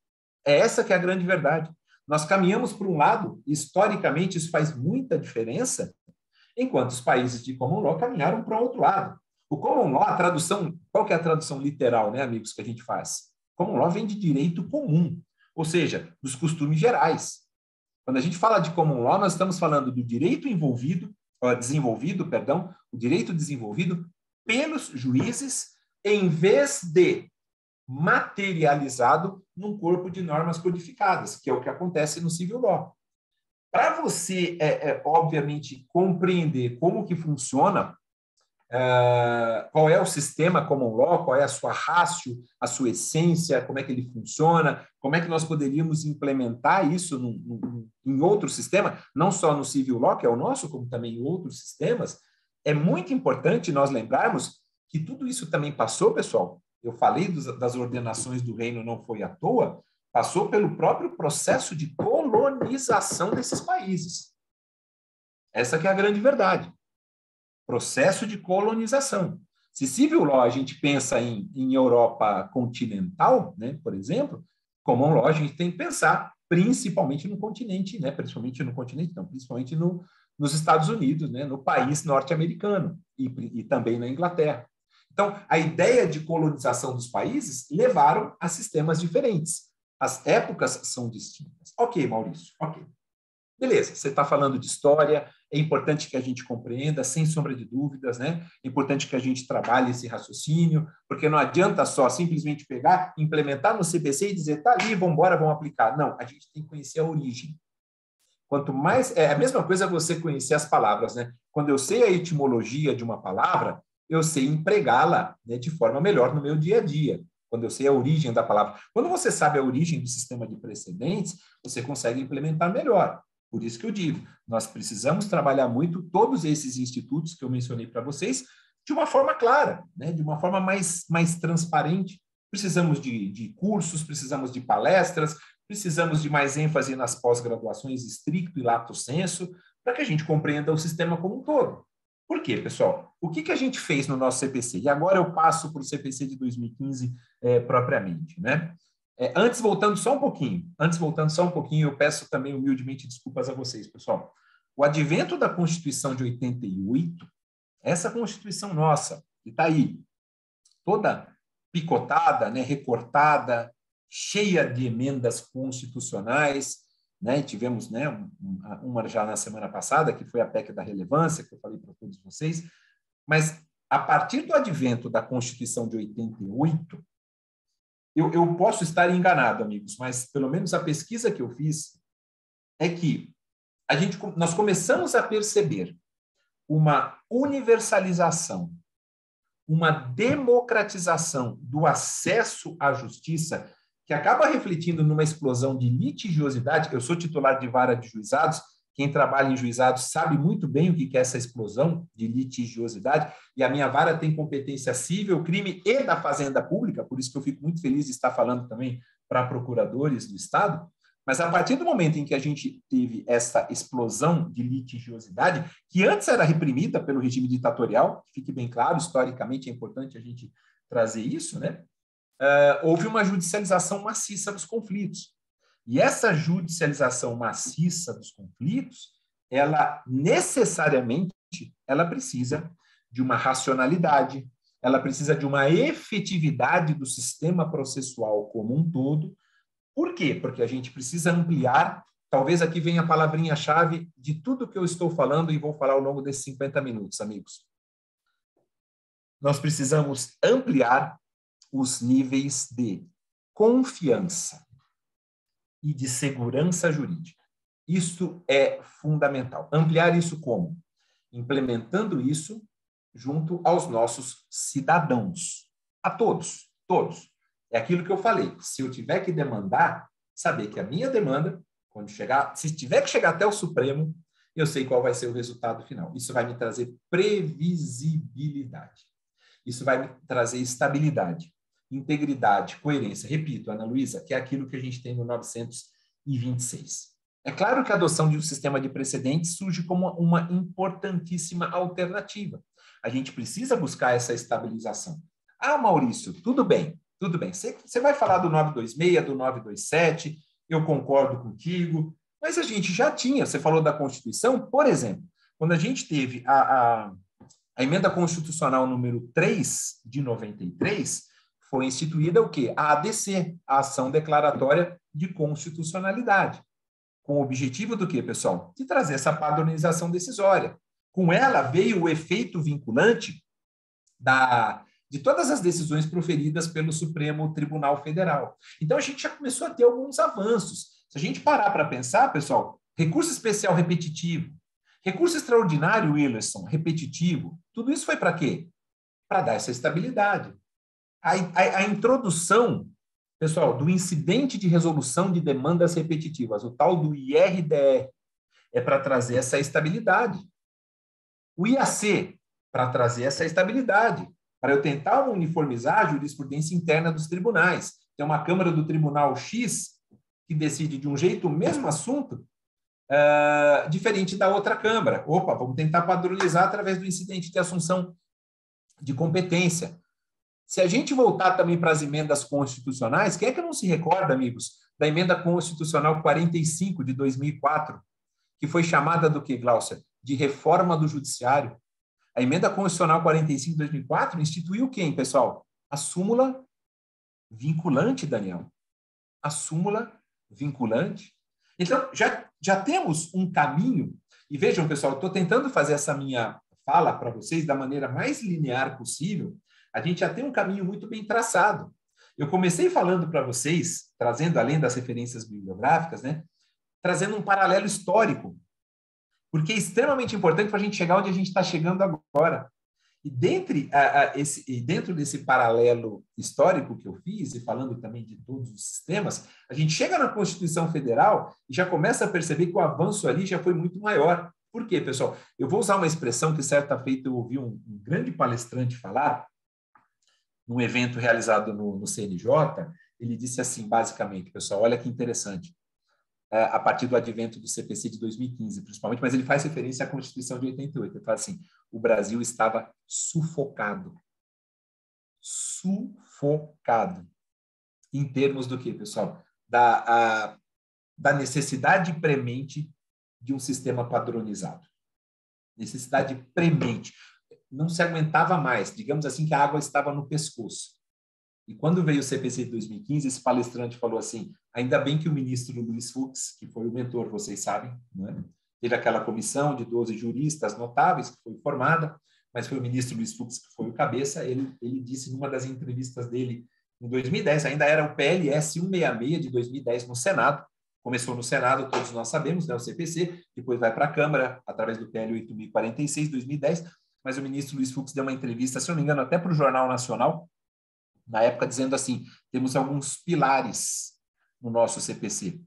É essa que é a grande verdade. Nós caminhamos para um lado, historicamente isso faz muita diferença, enquanto os países de common law caminharam para o outro lado. O common law, a tradução, qual que é a tradução literal, né, amigos, que a gente faz? Common law vem de direito comum, ou seja, dos costumes gerais. Quando a gente fala de common law, nós estamos falando do direito desenvolvido, o direito desenvolvido pelos juízes, em vez de materializado num corpo de normas codificadas, que é o que acontece no civil law. Para você, obviamente, compreender como que funciona, qual é o sistema common law, qual é a sua ratio, a sua essência, como é que ele funciona, como é que nós poderíamos implementar isso em outro sistema, não só no civil law, que é o nosso, como também em outros sistemas, é muito importante nós lembrarmos que tudo isso também passou, pessoal. Eu falei das ordenações do reino, não foi à toa, passou pelo próprio processo de colonização desses países. Essa que é a grande verdade. Processo de colonização. Se civil law a gente pensa em Europa continental, né, por exemplo, common law a gente tem que pensar principalmente no continente, né, principalmente nos Estados Unidos, né, no país norte-americano e também na Inglaterra. Então, a ideia de colonização dos países levaram a sistemas diferentes. As épocas são distintas. Ok, Maurício, ok. Beleza, você está falando de história, é importante que a gente compreenda, sem sombra de dúvidas, né? É importante que a gente trabalhe esse raciocínio, porque não adianta só simplesmente pegar, implementar no CPC e dizer, tá ali, vamos embora, vamos aplicar. Não, a gente tem que conhecer a origem. Quanto mais... É a mesma coisa você conhecer as palavras, né? Quando eu sei a etimologia de uma palavra, eu sei empregá-la, né, de forma melhor no meu dia a dia. Quando eu sei a origem da palavra. Quando você sabe a origem do sistema de precedentes, você consegue implementar melhor. Por isso que eu digo, nós precisamos trabalhar muito todos esses institutos que eu mencionei para vocês de uma forma clara, né? De uma forma mais transparente. Precisamos de cursos, precisamos de palestras, precisamos de mais ênfase nas pós-graduações estricto e lato sensu, para que a gente compreenda o sistema como um todo. Por quê, pessoal? O que a gente fez no nosso CPC? E agora eu passo para o CPC de 2015 propriamente, né? Antes, voltando só um pouquinho, eu peço também humildemente desculpas a vocês, pessoal. O advento da Constituição de 88, essa Constituição nossa, que está aí, toda picotada, né, recortada, cheia de emendas constitucionais, né, tivemos, né, uma já na semana passada, que foi a PEC da relevância, que eu falei para todos vocês, mas a partir do advento da Constituição de 88, eu posso estar enganado, amigos, mas pelo menos a pesquisa que eu fiz é que nós começamos a perceber uma universalização, uma democratização do acesso à justiça, que acaba refletindo numa explosão de litigiosidade. Eu sou titular de vara de juizados, quem trabalha em juizados sabe muito bem o que é essa explosão de litigiosidade, e a minha vara tem competência civil, crime e da fazenda pública, por isso que eu fico muito feliz de estar falando também para procuradores do Estado. Mas a partir do momento em que a gente teve essa explosão de litigiosidade, que antes era reprimida pelo regime ditatorial, fique bem claro, historicamente é importante a gente trazer isso, né? Houve uma judicialização maciça dos conflitos. E essa judicialização maciça dos conflitos, ela necessariamente precisa de uma racionalidade, ela precisa de uma efetividade do sistema processual como um todo. Por quê? Porque a gente precisa ampliar, talvez aqui venha a palavrinha-chave de tudo que eu estou falando e vou falar ao longo desses 50 minutos, amigos. Nós precisamos ampliar os níveis de confiança. e de segurança jurídica. Isso é fundamental. Ampliar isso como? Implementando isso junto aos nossos cidadãos. A todos, todos. É aquilo que eu falei. Se eu tiver que demandar, saber que a minha demanda, quando chegar, se tiver que chegar até o Supremo, eu sei qual vai ser o resultado final. Isso vai me trazer previsibilidade. Isso vai me trazer estabilidade, integridade, coerência. Repito, Ana Luísa, que é aquilo que a gente tem no 926. É claro que a adoção de um sistema de precedentes surge como uma importantíssima alternativa. A gente precisa buscar essa estabilização. Ah, Maurício, tudo bem, tudo bem. Você vai falar do 926, do 927, eu concordo contigo, mas a gente já tinha, você falou da Constituição, por exemplo, quando a gente teve a emenda constitucional número 3 de 93, foi instituída o quê? A ADC, a Ação Declaratória de Constitucionalidade. Com o objetivo do quê, pessoal? De trazer essa padronização decisória. Com ela veio o efeito vinculante de todas as decisões proferidas pelo Supremo Tribunal Federal. Então, a gente já começou a ter alguns avanços. Se a gente parar para pensar, pessoal, recurso especial repetitivo, recurso extraordinário, Willerson, repetitivo, tudo isso foi para quê? Para dar essa estabilidade. A introdução, pessoal, do incidente de resolução de demandas repetitivas, o tal do IRDR, é para trazer essa estabilidade. O IAC, para trazer essa estabilidade, para eu tentar uniformizar a jurisprudência interna dos tribunais. Tem uma Câmara do Tribunal X que decide de um jeito o mesmo assunto, diferente da outra Câmara. Opa, vamos tentar padronizar através do incidente de assunção de competência. Se a gente voltar também para as emendas constitucionais, quem é que não se recorda, amigos, da emenda constitucional 45 de 2004, que foi chamada do que, Glaucia? De reforma do judiciário. A emenda constitucional 45 de 2004 instituiu quem, pessoal? A súmula vinculante, Daniel. A súmula vinculante. Então, já temos um caminho, e vejam, pessoal, eu estou tentando fazer essa minha fala para vocês da maneira mais linear possível. A gente já tem um caminho muito bem traçado. Eu comecei falando para vocês, trazendo além das referências bibliográficas, né, trazendo um paralelo histórico, porque é extremamente importante para a gente chegar onde a gente está chegando agora. E dentro desse paralelo histórico que eu fiz, e falando também de todos os sistemas, a gente chega na Constituição Federal e já começa a perceber que o avanço ali já foi muito maior. Por quê, pessoal? Eu vou usar uma expressão que certa feita eu ouvi um grande palestrante falar, num evento realizado no CNJ, ele disse assim, basicamente, pessoal, olha que interessante, a partir do advento do CPC de 2015, principalmente, mas ele faz referência à Constituição de 88. Ele fala assim, o Brasil estava sufocado. Sufocado. Em termos do quê, pessoal? Da necessidade premente de um sistema padronizado. Necessidade premente. Não se aguentava mais. Digamos assim que a água estava no pescoço. E quando veio o CPC de 2015, esse palestrante falou assim, ainda bem que o ministro Luiz Fux, que foi o mentor, vocês sabem, né? Teve aquela comissão de 12 juristas notáveis que foi formada, mas foi o ministro Luiz Fux que foi o cabeça. Ele disse numa das entrevistas dele em 2010, ainda era o PLS 166 de 2010 no Senado, começou no Senado, todos nós sabemos, né, o CPC, depois vai para a Câmara, através do PL 8046, 2010, mas o ministro Luiz Fux deu uma entrevista, se não me engano, até para o Jornal Nacional, na época, dizendo assim, temos alguns pilares no nosso CPC.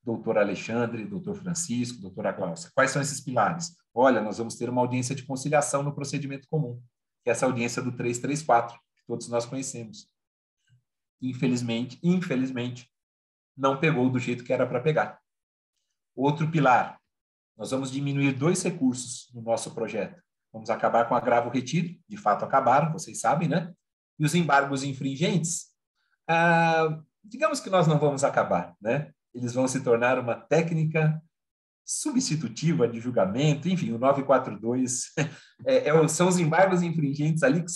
Doutor Alexandre, doutor Francisco, doutora Cláudia. Quais são esses pilares? Olha, nós vamos ter uma audiência de conciliação no procedimento comum, que é essa audiência do 334, que todos nós conhecemos. Infelizmente, não pegou do jeito que era para pegar. Outro pilar, nós vamos diminuir 2 recursos no nosso projeto. Vamos acabar com o agravo retido, de fato acabaram, vocês sabem, né? E os embargos infringentes, digamos que nós não vamos acabar, né? Eles vão se tornar uma técnica substitutiva de julgamento, enfim, o 942 são os embargos infringentes ali que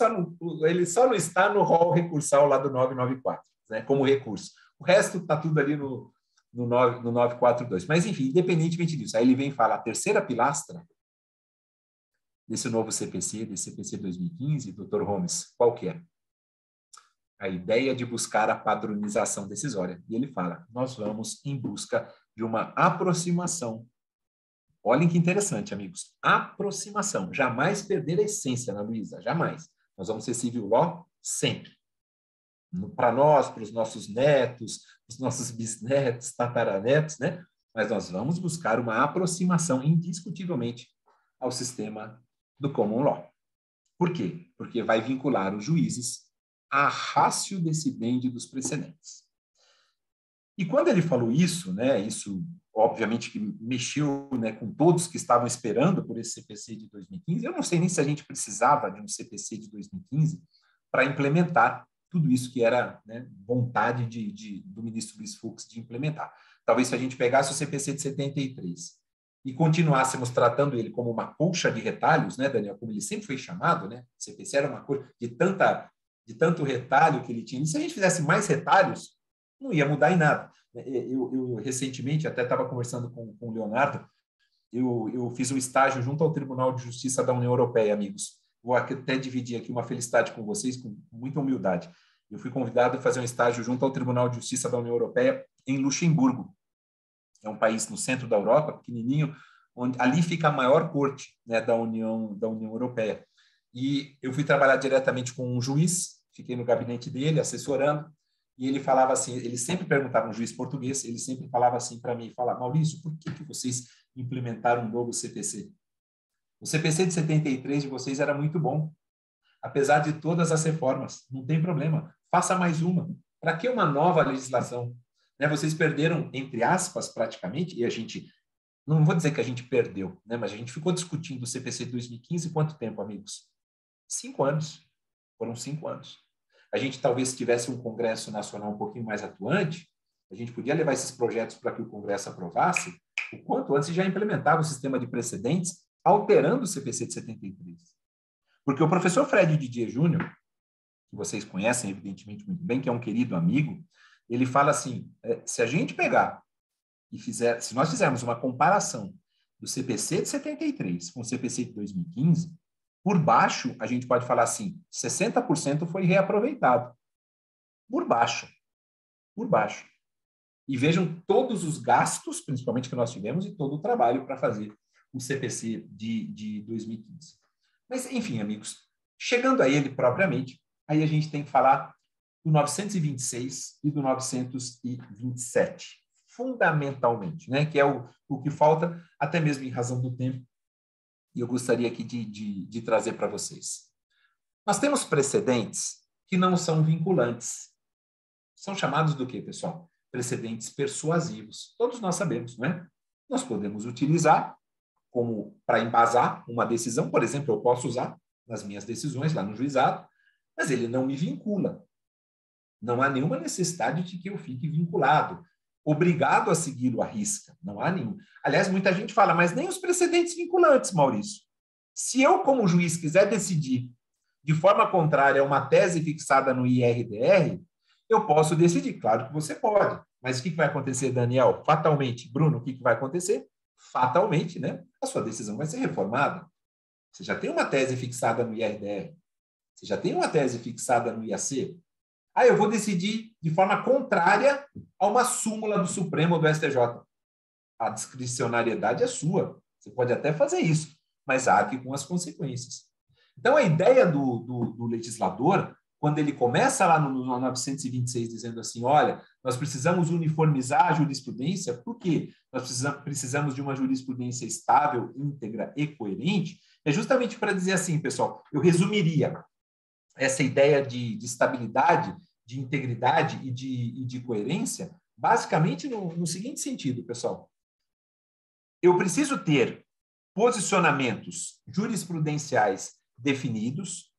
ele só não está no rol recursal lá do 994, né, como recurso. O resto está tudo ali no 942. Mas, enfim, independentemente disso, aí ele vem e fala, a terceira pilastra desse novo CPC, desse CPC 2015, doutor Holmes, qual que é? a ideia de buscar a padronização decisória. E ele fala, nós vamos em busca de uma aproximação. Olhem que interessante, amigos. Aproximação. Jamais perder a essência, Ana Luísa, jamais. Nós vamos ser civil law sempre. Para nós, para os nossos netos, os nossos bisnetos, tataranetos, né? Mas nós vamos buscar uma aproximação, indiscutivelmente, ao sistema do common law. Por quê? Porque vai vincular os juízes à ratio decidendi dos precedentes. E quando ele falou isso, né, isso obviamente que mexeu, né, com todos que estavam esperando por esse CPC de 2015, eu não sei nem se a gente precisava de um CPC de 2015 para implementar tudo isso que era, né, vontade do ministro Luiz Fux de implementar. Talvez se a gente pegasse o CPC de 73 e continuássemos tratando ele como uma colcha de retalhos, né, Daniel, como ele sempre foi chamado, né, o CPC era uma coisa de tanto retalho que ele tinha. E se a gente fizesse mais retalhos, não ia mudar em nada. Eu recentemente, até estava conversando com o Leonardo, eu fiz um estágio junto ao Tribunal de Justiça da União Europeia, amigos. Vou até dividir aqui uma felicidade com vocês, com muita humildade. Eu fui convidado a fazer um estágio junto ao Tribunal de Justiça da União Europeia em Luxemburgo. É um país no centro da Europa, pequenininho, onde ali fica a maior corte, né, da União Europeia. E eu fui trabalhar diretamente com um juiz, fiquei no gabinete dele, assessorando, e ele falava assim, ele sempre perguntava, um juiz português, ele sempre falava assim para mim, Maurício, por que vocês implementaram um novo CPC? O CPC de 73 de vocês era muito bom, apesar de todas as reformas, não tem problema, faça mais uma. Para que uma nova legislação? Né, vocês perderam, entre aspas, praticamente, e a gente, não vou dizer que a gente perdeu, né, mas a gente ficou discutindo o CPC de 2015 quanto tempo, amigos? 5 anos. Foram 5 anos. A gente talvez tivesse um Congresso Nacional um pouquinho mais atuante, a gente podia levar esses projetos para que o Congresso aprovasse o quanto antes, já implementava o sistema de precedentes, alterando o CPC de 73. Porque o professor Fred Didier Júnior, que vocês conhecem evidentemente muito bem, que é um querido amigo, ele fala assim, se a gente pegar e se nós fizermos uma comparação do CPC de 73 com o CPC de 2015, por baixo, a gente pode falar assim, 60% foi reaproveitado. Por baixo. Por baixo. E vejam todos os gastos, principalmente que nós tivemos, e todo o trabalho para fazer o CPC de 2015. Mas, enfim, amigos, chegando a ele propriamente, aí a gente tem que falar do 926 e do 927, fundamentalmente, né? Que é o que falta, até mesmo em razão do tempo, e eu gostaria aqui de trazer para vocês. Nós temos precedentes que não são vinculantes. São chamados do quê, pessoal? Precedentes persuasivos. Todos nós sabemos, não é? Nós podemos utilizar como para embasar uma decisão, por exemplo, eu posso usar nas minhas decisões lá no juizado, mas ele não me vincula. Não há nenhuma necessidade de que eu fique vinculado, obrigado a segui-lo à risca. Não há nenhum. Aliás, muita gente fala, mas nem os precedentes vinculantes, Maurício. Se eu, como juiz, quiser decidir de forma contrária a uma tese fixada no IRDR, eu posso decidir. Claro que você pode. Mas o que vai acontecer, Daniel? Fatalmente. Bruno, o que vai acontecer? Fatalmente, né? A sua decisão vai ser reformada. Você já tem uma tese fixada no IRDR. Você já tem uma tese fixada no IAC. Ah, eu vou decidir de forma contrária a uma súmula do Supremo ou do STJ. A discricionariedade é sua. Você pode até fazer isso, mas arque com as consequências. Então, a ideia do legislador, quando ele começa lá no 926 dizendo assim, olha, nós precisamos uniformizar a jurisprudência, por quê? Nós precisamos de uma jurisprudência estável, íntegra e coerente, é justamente para dizer assim, pessoal, eu resumiria essa ideia de estabilidade, de integridade e de coerência, basicamente no seguinte sentido, pessoal. Eu preciso ter posicionamentos jurisprudenciais definidos,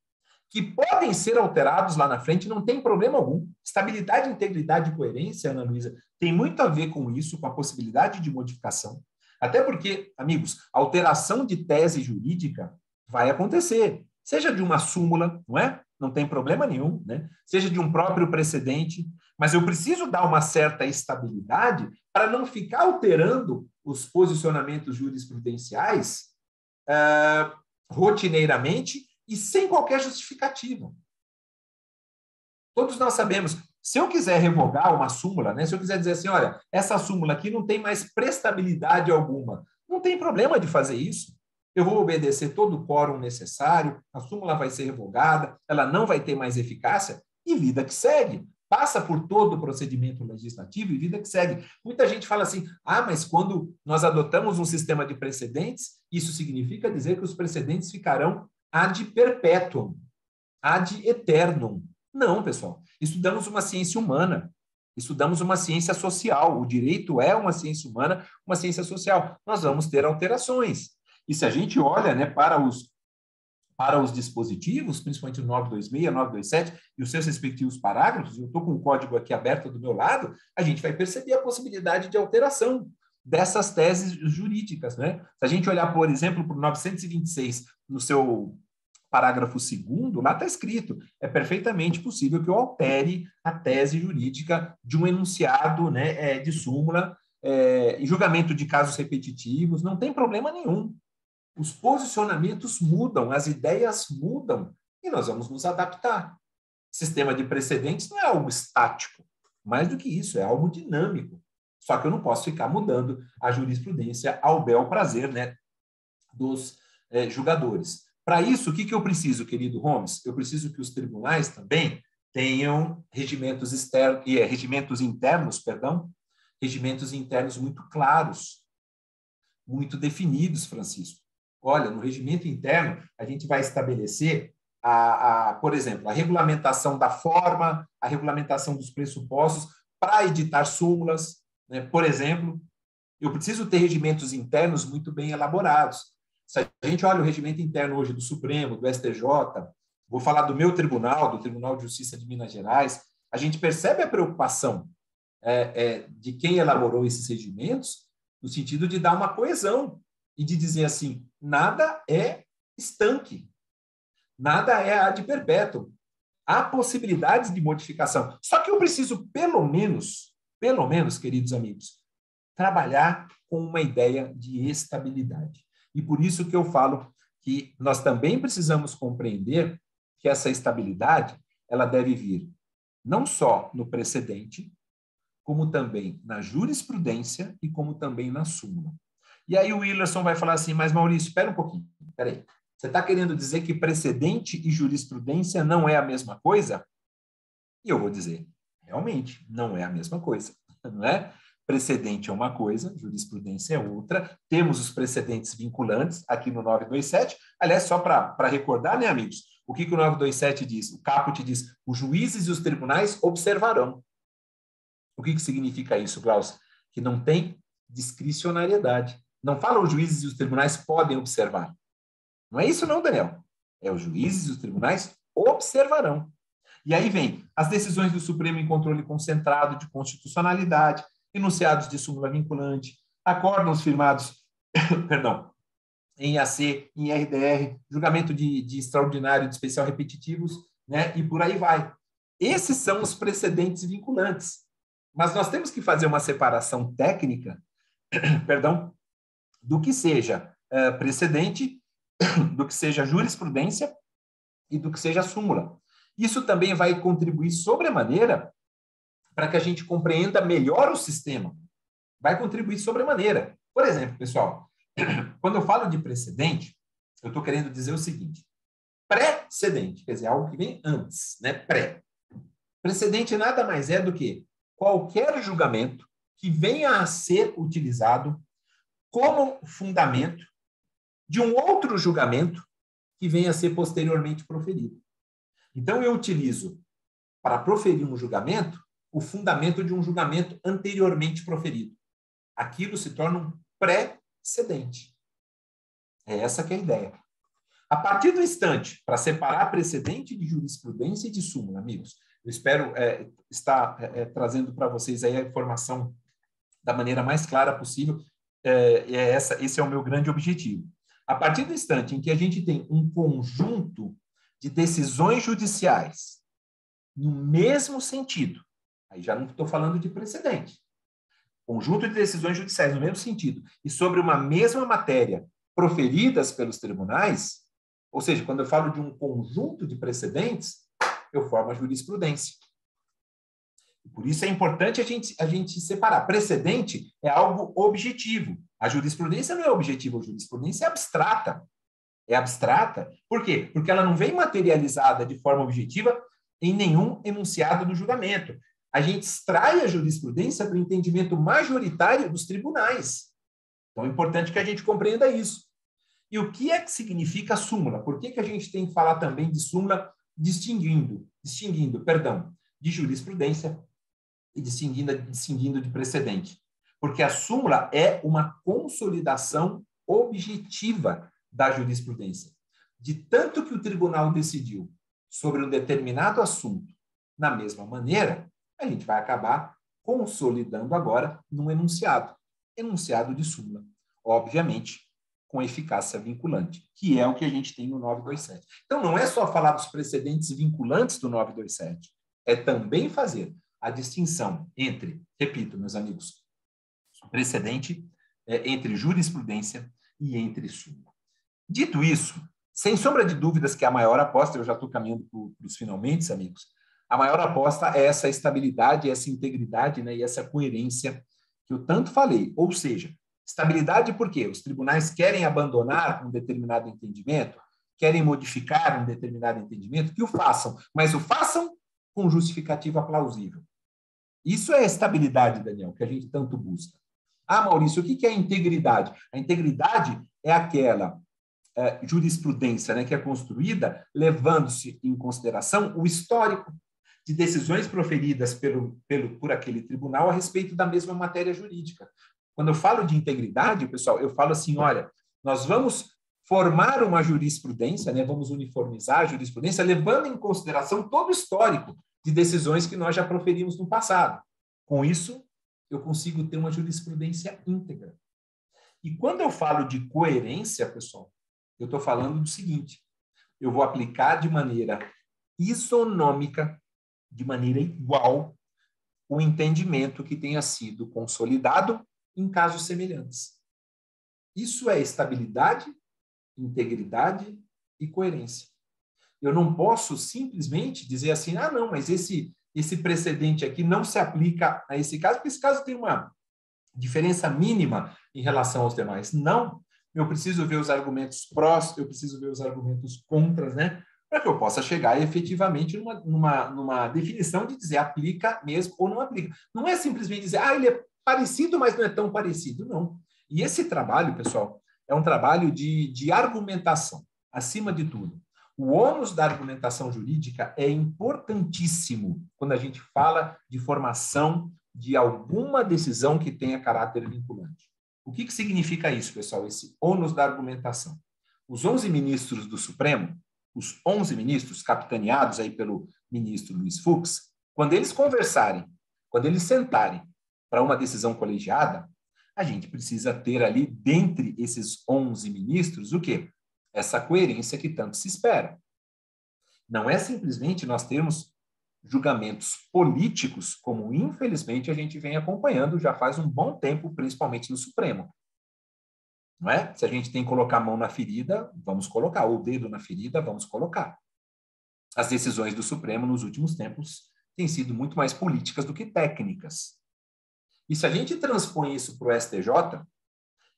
que podem ser alterados lá na frente, não tem problema algum. Estabilidade, integridade e coerência, Ana Luísa, tem muito a ver com isso, com a possibilidade de modificação. Até porque, amigos, alteração de tese jurídica vai acontecer, seja de uma súmula, não é? Não tem problema nenhum, né? Seja de um próprio precedente, mas eu preciso dar uma certa estabilidade para não ficar alterando os posicionamentos jurisprudenciais rotineiramente e sem qualquer justificativa. Todos nós sabemos. Se eu quiser revogar uma súmula, né? Se eu quiser dizer assim, olha, essa súmula aqui não tem mais prestabilidade alguma, não tem problema de fazer isso. Eu vou obedecer todo o quórum necessário, a súmula vai ser revogada, ela não vai ter mais eficácia e vida que segue. Passa por todo o procedimento legislativo e vida que segue. Muita gente fala assim, mas quando nós adotamos um sistema de precedentes, isso significa dizer que os precedentes ficarão ad perpetuum, ad eternum. Não, pessoal. Estudamos uma ciência humana, estudamos uma ciência social. O direito é uma ciência humana, uma ciência social. Nós vamos ter alterações. E se a gente olha, né, para os dispositivos, principalmente o 926, 927 e os seus respectivos parágrafos, eu estou com o código aqui aberto do meu lado, a gente vai perceber a possibilidade de alteração dessas teses jurídicas, né? Se a gente olhar, por exemplo, para o 926, no seu parágrafo 2º, lá está escrito, é perfeitamente possível que eu altere a tese jurídica de um enunciado, né, de súmula, em julgamento de casos repetitivos, não tem problema nenhum. Os posicionamentos mudam, as ideias mudam, e nós vamos nos adaptar. Sistema de precedentes não é algo estático, mais do que isso, é algo dinâmico. Só que eu não posso ficar mudando a jurisprudência ao bel prazer, né, dos julgadores. Para isso, o que eu preciso, querido Holmes? Eu preciso que os tribunais também tenham regimentos internos muito claros, muito definidos, Francisco. Olha, no regimento interno, a gente vai estabelecer, por exemplo, a regulamentação da forma, a regulamentação dos pressupostos para editar súmulas, né? Por exemplo, eu preciso ter regimentos internos muito bem elaborados. Se a gente olha o regimento interno hoje do Supremo, do STJ, vou falar do meu tribunal, do Tribunal de Justiça de Minas Gerais, a gente percebe a preocupação de quem elaborou esses regimentos, no sentido de dar uma coesão e de dizer assim, nada é estanque, nada é ad perpetuum. Há possibilidades de modificação. Só que eu preciso, pelo menos, queridos amigos, trabalhar com uma ideia de estabilidade. E por isso que eu falo que nós também precisamos compreender que essa estabilidade ela deve vir não só no precedente, como também na jurisprudência e como também na súmula. E aí o Willerson vai falar assim, mas Maurício, espera um pouquinho, espera aí. Você está querendo dizer que precedente e jurisprudência não é a mesma coisa? E eu vou dizer, realmente, não é a mesma coisa, não é? Precedente é uma coisa, jurisprudência é outra. Temos os precedentes vinculantes aqui no 927. Aliás, só para recordar, né, amigos? O que o 927 diz? O caput diz, os juízes e os tribunais observarão. O que significa isso, Glaucio? Que não tem discricionariedade. Não fala os juízes e os tribunais podem observar. Não é isso não, Daniel. É os juízes e os tribunais observarão. E aí vem as decisões do Supremo em controle concentrado de constitucionalidade, enunciados de súmula vinculante, acórdãos firmados em AC, em RDR, julgamento de extraordinário, de especial repetitivos, né? E por aí vai. Esses são os precedentes vinculantes. Mas nós temos que fazer uma separação técnica, do que seja precedente, do que seja jurisprudência e do que seja súmula. Isso também vai contribuir sobremaneira para que a gente compreenda melhor o sistema. Vai contribuir sobremaneira. Por exemplo, pessoal, quando eu falo de precedente, eu estou querendo dizer o seguinte, precedente, quer dizer, algo que vem antes, né? Precedente nada mais é do que qualquer julgamento que venha a ser utilizado como fundamento de um outro julgamento que venha a ser posteriormente proferido. Então, eu utilizo, para proferir um julgamento, o fundamento de um julgamento anteriormente proferido. Aquilo se torna um precedente. É essa que é a ideia. A partir do instante, para separar precedente de jurisprudência e de súmula, amigos, eu espero estar trazendo para vocês aí a informação da maneira mais clara possível. Esse é o meu grande objetivo. A partir do instante em que a gente tem um conjunto de decisões judiciais no mesmo sentido, aí já não estou falando de precedente, conjunto de decisões judiciais no mesmo sentido e sobre uma mesma matéria proferidas pelos tribunais, ou seja, quando eu falo de um conjunto de precedentes, eu formo a jurisprudência. Por isso é importante a gente separar. Precedente é algo objetivo. A jurisprudência não é objetiva, a jurisprudência é abstrata. É abstrata. Por quê? Porque ela não vem materializada de forma objetiva em nenhum enunciado do julgamento. A gente extrai a jurisprudência para o entendimento majoritário dos tribunais. Então, é importante que a gente compreenda isso. E o que é que significa súmula? Por que a gente tem que falar também de súmula distinguindo, de jurisprudência e distinguindo de precedente? Porque a súmula é uma consolidação objetiva da jurisprudência. De tanto que o tribunal decidiu sobre um determinado assunto na mesma maneira, a gente vai acabar consolidando agora num enunciado de súmula. Obviamente, com eficácia vinculante, que é o que a gente tem no 927. Então, não é só falar dos precedentes vinculantes do 927, é também fazer a distinção entre, repito, meus amigos, precedente, entre jurisprudência e entre súmula. Dito isso, sem sombra de dúvidas que a maior aposta, eu já estou caminhando para os finalmente, amigos, a maior aposta é essa estabilidade, essa integridade, né, e essa coerência que eu tanto falei. Ou seja, estabilidade por quê? Os tribunais querem abandonar um determinado entendimento, querem modificar um determinado entendimento, que o façam, mas o façam com justificativa plausível. Isso é a estabilidade, Daniel, que a gente tanto busca. Ah, Maurício, o que é a integridade? A integridade é aquela jurisprudência, né, que é construída levando-se em consideração o histórico de decisões proferidas por aquele tribunal a respeito da mesma matéria jurídica. Quando eu falo de integridade, pessoal, eu falo assim, olha, nós vamos formar uma jurisprudência, né, vamos uniformizar a jurisprudência, levando em consideração todo o histórico de decisões que nós já proferimos no passado. Com isso, eu consigo ter uma jurisprudência íntegra. E quando eu falo de coerência, pessoal, eu estou falando do seguinte, eu vou aplicar de maneira isonômica, de maneira igual, o entendimento que tenha sido consolidado em casos semelhantes. Isso é estabilidade, integridade e coerência. Eu não posso simplesmente dizer assim, ah, não, mas esse precedente aqui não se aplica a esse caso, porque esse caso tem uma diferença mínima em relação aos demais. Não, eu preciso ver os argumentos prós, eu preciso ver os argumentos contras, né? Para que eu possa chegar efetivamente numa definição de dizer aplica mesmo ou não aplica. Não é simplesmente dizer, ah, ele é parecido, mas não é tão parecido. Não. E esse trabalho, pessoal, é um trabalho de argumentação, acima de tudo. O ônus da argumentação jurídica é importantíssimo quando a gente fala de formação de alguma decisão que tenha caráter vinculante. O que significa isso, pessoal, esse ônus da argumentação? Os 11 ministros do Supremo, os 11 ministros capitaneados aí pelo ministro Luiz Fux, quando eles conversarem, quando eles sentarem para uma decisão colegiada, a gente precisa ter ali, dentre esses 11 ministros, o quê? Essa coerência que tanto se espera. Não é simplesmente nós termos julgamentos políticos, como infelizmente a gente vem acompanhando já faz um bom tempo, principalmente no Supremo. Não é? Se a gente tem que colocar a mão na ferida, vamos colocar, ou o dedo na ferida, vamos colocar. As decisões do Supremo nos últimos tempos têm sido muito mais políticas do que técnicas. E se a gente transpõe isso para o STJ,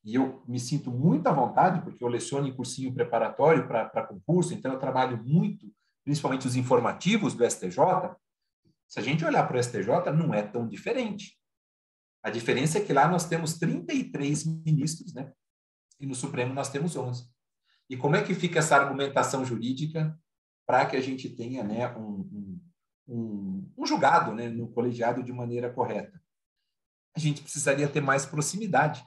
e eu me sinto muito à vontade, porque eu leciono em cursinho preparatório para concurso, então eu trabalho muito, principalmente os informativos do STJ, se a gente olhar para o STJ, não é tão diferente. A diferença é que lá nós temos 33 ministros, né? E no Supremo nós temos 11. E como é que fica essa argumentação jurídica para que a gente tenha, né, um julgado, né, no colegiado de maneira correta? A gente precisaria ter mais proximidade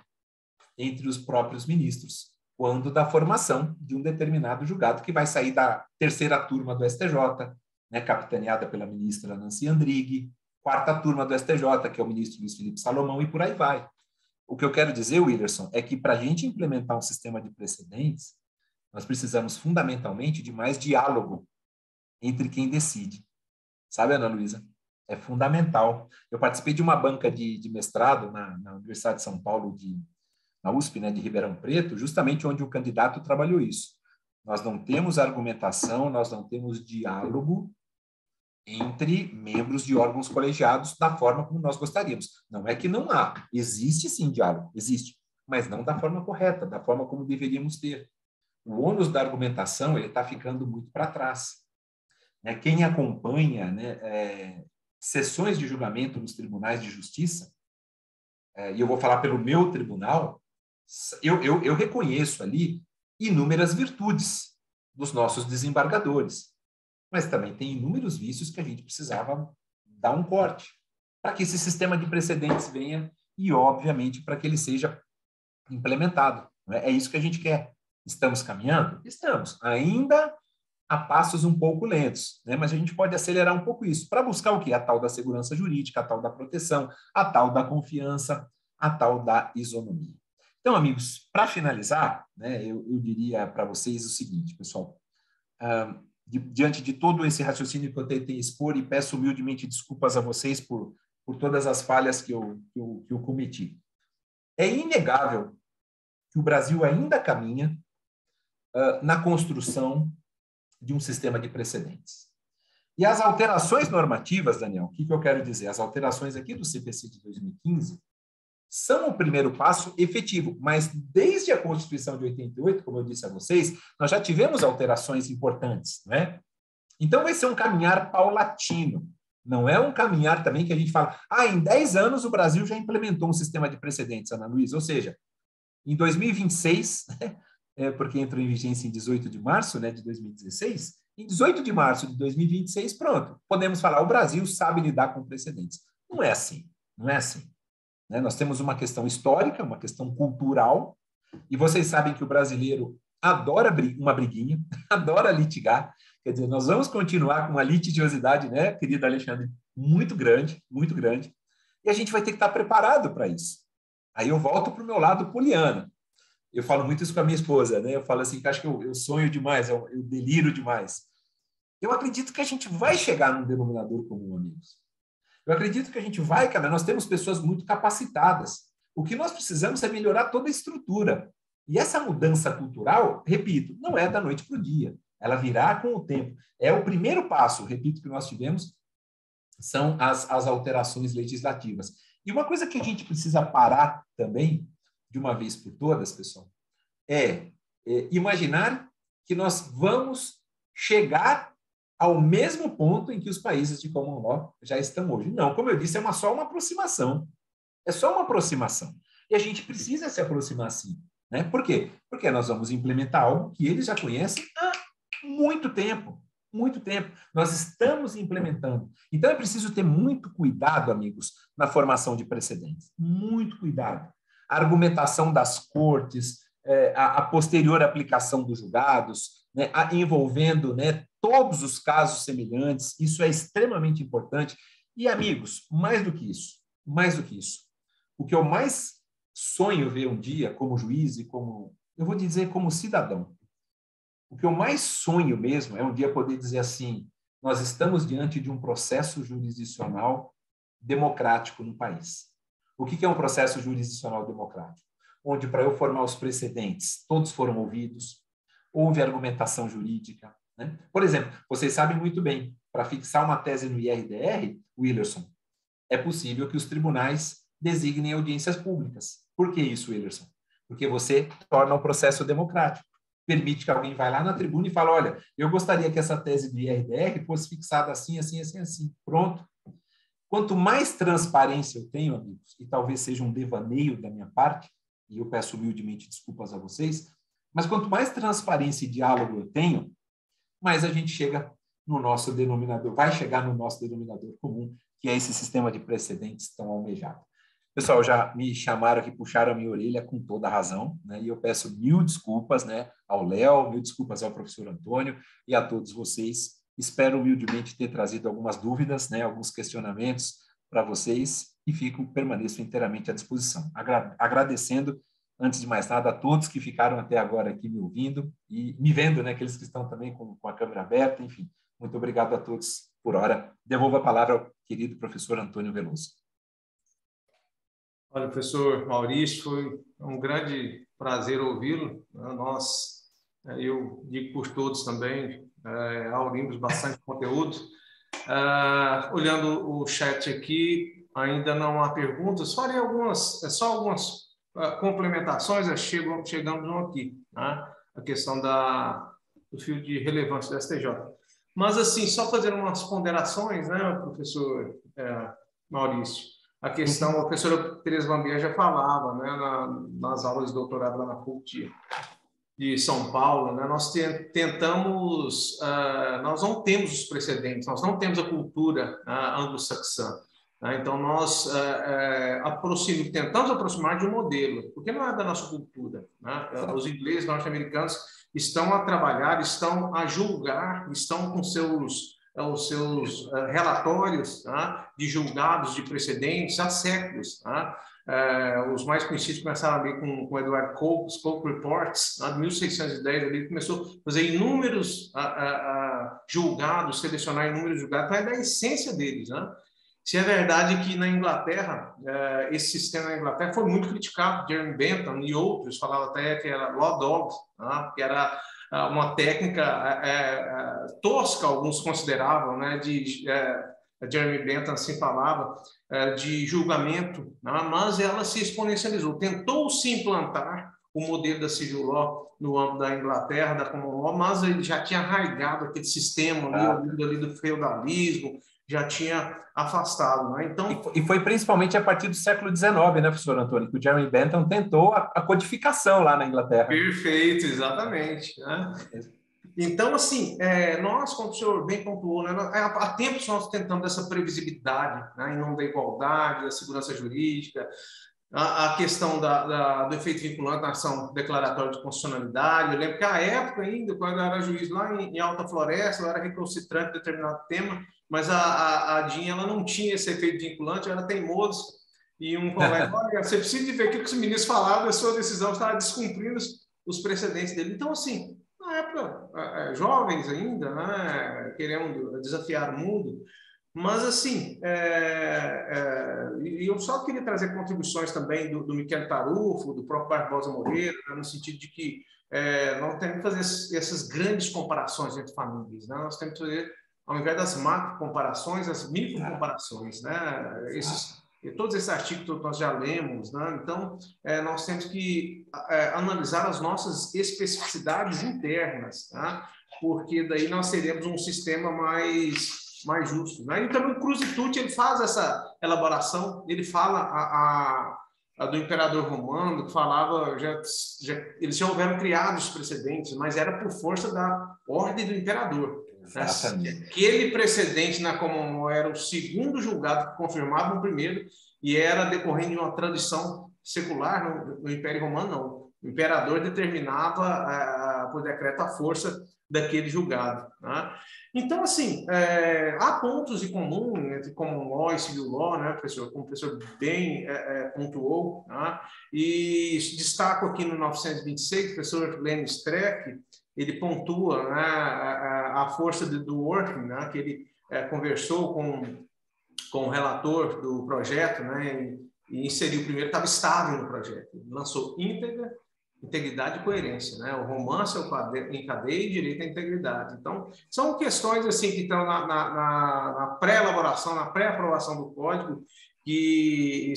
entre os próprios ministros, quando da formação de um determinado julgado que vai sair da terceira turma do STJ, né, capitaneada pela ministra Nancy Andrighi, quarta turma do STJ, que é o ministro Luiz Felipe Salomão, e por aí vai. O que eu quero dizer, Willerson, é que para a gente implementar um sistema de precedentes, nós precisamos fundamentalmente de mais diálogo entre quem decide. Sabe, Ana Luísa? É fundamental. Eu participei de uma banca de mestrado na Universidade de São Paulo, na USP, né, de Ribeirão Preto, justamente onde o candidato trabalhou isso. Nós não temos argumentação, nós não temos diálogo entre membros de órgãos colegiados da forma como nós gostaríamos. Não é que não há, existe sim diálogo, existe, mas não da forma correta, da forma como deveríamos ter. O ônus da argumentação ele está ficando muito para trás. Quem acompanha, sessões de julgamento nos tribunais de justiça, e eu vou falar pelo meu tribunal, eu reconheço ali inúmeras virtudes dos nossos desembargadores, mas também tem inúmeros vícios que a gente precisava dar um corte para que esse sistema de precedentes venha e, obviamente, para que ele seja implementado. É isso que a gente quer. Estamos caminhando? Estamos. Ainda a passos um pouco lentos, mas a gente pode acelerar um pouco isso para buscar o quê? A tal da segurança jurídica, a tal da proteção, a tal da confiança, a tal da isonomia. Então, amigos, para finalizar, eu diria para vocês o seguinte, pessoal, diante de todo esse raciocínio que eu tentei expor, e peço humildemente desculpas a vocês por todas as falhas que eu cometi. É inegável que o Brasil ainda caminha na construção de um sistema de precedentes. E as alterações normativas, Daniel, o que eu quero dizer? As alterações aqui do CPC de 2015 são o primeiro passo efetivo, mas desde a Constituição de 88, como eu disse a vocês, nós já tivemos alterações importantes, não é? Então vai ser um caminhar paulatino, não é um caminhar também que a gente fala, em 10 anos o Brasil já implementou um sistema de precedentes, Ana Luísa, ou seja, em 2026, porque entrou em vigência em 18 de março de 2016, em 18 de março de 2026, pronto, podemos falar, o Brasil sabe lidar com precedentes. Não é assim, não é assim. Nós temos uma questão histórica, uma questão cultural, e vocês sabem que o brasileiro adora uma briguinha, adora litigar, quer dizer, nós vamos continuar com uma litigiosidade, querido Alexandre, muito grande, e a gente vai ter que estar preparado para isso. Aí eu volto para o meu lado poliana. Eu falo muito isso com a minha esposa, Eu falo assim, que acho que eu sonho demais, eu deliro demais. Eu acredito que a gente vai chegar num denominador comum, amigos. Eu acredito que a gente vai, nós temos pessoas muito capacitadas. O que nós precisamos é melhorar toda a estrutura. E essa mudança cultural, repito, não é da noite para o dia. Ela virá com o tempo. É o primeiro passo, repito, que nós tivemos, são as alterações legislativas. E uma coisa que a gente precisa parar também, de uma vez por todas, pessoal, é imaginar que nós vamos chegar ao mesmo ponto em que os países de common law já estão hoje. Não, como eu disse, é só uma aproximação. É só uma aproximação. E a gente precisa se aproximar assim. Por quê? Porque nós vamos implementar algo que eles já conhecem há muito tempo. Muito tempo. Nós estamos implementando. Então, é preciso ter muito cuidado, amigos, na formação de precedentes. Muito cuidado. A argumentação das cortes, a posterior aplicação dos julgados, envolvendo todos os casos semelhantes, isso é extremamente importante. E, amigos, mais do que isso, o que eu mais sonho ver um dia como juiz e como, eu vou dizer, como cidadão, o que eu mais sonho mesmo é um dia poder dizer assim, nós estamos diante de um processo jurisdicional democrático no país. O que é um processo jurisdicional democrático? Onde, para eu formar os precedentes, todos foram ouvidos, houve argumentação jurídica. Por exemplo, vocês sabem muito bem, para fixar uma tese no IRDR, Willerson, é possível que os tribunais designem audiências públicas. Por que isso, Willerson? Porque você torna o processo democrático. Permite que alguém vá lá na tribuna e fale, olha, eu gostaria que essa tese do IRDR fosse fixada assim, assim, assim, assim. Pronto. Quanto mais transparência eu tenho, amigos, e talvez seja um devaneio da minha parte, e eu peço humildemente desculpas a vocês, mas quanto mais transparência e diálogo eu tenho, mais a gente chega no nosso denominador, vai chegar no nosso denominador comum, que é esse sistema de precedentes tão almejado. Pessoal, já me chamaram aqui, puxaram a minha orelha com toda a razão, e eu peço mil desculpas ao Léo, mil desculpas ao professor Antônio e a todos vocês. Espero humildemente ter trazido algumas dúvidas, alguns questionamentos para vocês e permaneço inteiramente à disposição. Agradecendo, antes de mais nada, a todos que ficaram até agora aqui me ouvindo e me vendo, aqueles que estão também com a câmera aberta, enfim. Muito obrigado a todos por hora. Devolvo a palavra ao querido professor Antônio Veloso. Olha, professor Maurício, foi um grande prazer ouvi-lo. Eu digo por todos também, aurimos bastante conteúdo. Olhando o chat aqui, ainda não há perguntas, farei só algumas complementações, chegamos aqui, né? A questão do fio de relevância do STJ. Mas, assim, só fazendo umas ponderações, né, professor Maurício? A professora Tereza Bambier já falava, né, nas aulas de doutorado lá na PUC de São Paulo, né, nós tentamos, nós não temos os precedentes, nós não temos a cultura anglo-saxã. Né, então, nós tentamos aproximar de um modelo, porque não é da nossa cultura. Né? Os ingleses, norte-americanos, estão a trabalhar, estão a julgar, estão com os seus relatórios, tá, de julgados de precedentes há séculos. Tá? Os mais conhecidos começaram ali com Edward Coke Reports, tá, de 1610, ele começou a fazer inúmeros julgados, selecionar inúmeros julgados, então é da essência deles. Né? Se é verdade que na Inglaterra, esse sistema na Inglaterra foi muito criticado, Jeremy Bentham e outros falavam até que era law dog, tá? Que era uma técnica tosca, alguns consideravam, né? Jeremy Bentham assim falava, de julgamento, né? Mas ela se exponencializou. Tentou-se implantar o modelo da civil law no âmbito da Inglaterra, da common law, mas ele já tinha arraigado aquele sistema ali do feudalismo, já tinha afastado. Né? Então, e foi principalmente a partir do século XIX, né, professor Antônio, que o Jeremy Bentham tentou a codificação lá na Inglaterra. Perfeito, exatamente. Né? Então, assim, nós, como o senhor bem pontuou, né, há tempos nós tentamos essa previsibilidade, né, em nome da igualdade, da segurança jurídica, a questão do efeito vinculante na ação declaratória de constitucionalidade. Eu lembro que, à época ainda, quando eu era juiz lá em Alta Floresta, eu era recalcitrante de determinado tema, mas a DIN ela não tinha esse efeito vinculante, eu era teimoso. E um colega, olha, você precisa de ver o que os ministros falaram da sua decisão, estava descumprindo os precedentes dele. Então, assim, na época, jovens ainda, né, querendo desafiar o mundo, mas, assim, eu só queria trazer contribuições também do Michel Tarufo, do próprio Barbosa Moreira, né, no sentido de que não temos que fazer essas grandes comparações entre famílias, né? Nós temos que fazer, ao invés das macro-comparações, as micro-comparações, né? Todos esses artigos nós já lemos, né? Então, nós temos que analisar as nossas especificidades internas, tá? Porque daí nós teremos um sistema mais justo. Né? Então, o Crucitucci ele faz essa elaboração, ele fala do imperador romano, que falava, eles já houveram criados precedentes, mas era por força da ordem do imperador. Exatamente. Né? Aquele precedente na common law era o segundo julgado que confirmava o primeiro e era decorrente de uma tradição secular no Império Romano, não. O imperador determinava, por decreto, a força daquele julgado. Né? Então, assim, há pontos em comum entre common law e civil law, né, professor? Como o professor bem pontuou, né? E destaco aqui no 926, o professor Lenny Streck, ele pontua, né, a força do working, né, que ele conversou com o relator do projeto, né, e inseriu primeiro, estava estável no projeto, ele lançou integridade e coerência, né? O romance em cadeia e direito à integridade. Então, são questões assim que estão na pré-elaboração, na pré-aprovação do código, que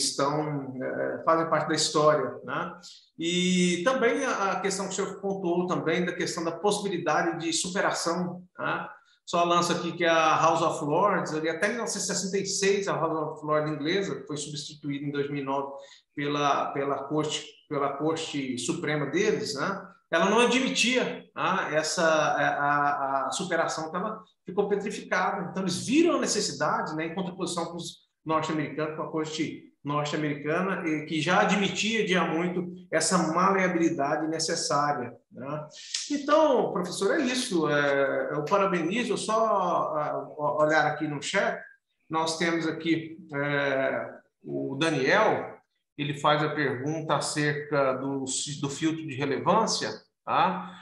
fazem parte da história, né? E também a questão que o senhor pontuou também da questão da possibilidade de superação, né? Só lanço aqui que a House of Lords, ali até 1966, a House of Lords inglesa foi substituída em 2009 pela Corte Suprema deles, né? Ela não admitia a superação, que ela ficou petrificada. Então, eles viram a necessidade, né, em contraposição com os norte-americanos, com a Corte norte-americana, que já admitia há muito essa maleabilidade necessária. Né? Então, professor, é isso. Eu parabenizo, só olhar aqui no chat, nós temos aqui o Daniel, ele faz a pergunta acerca do filtro de relevância. Tá?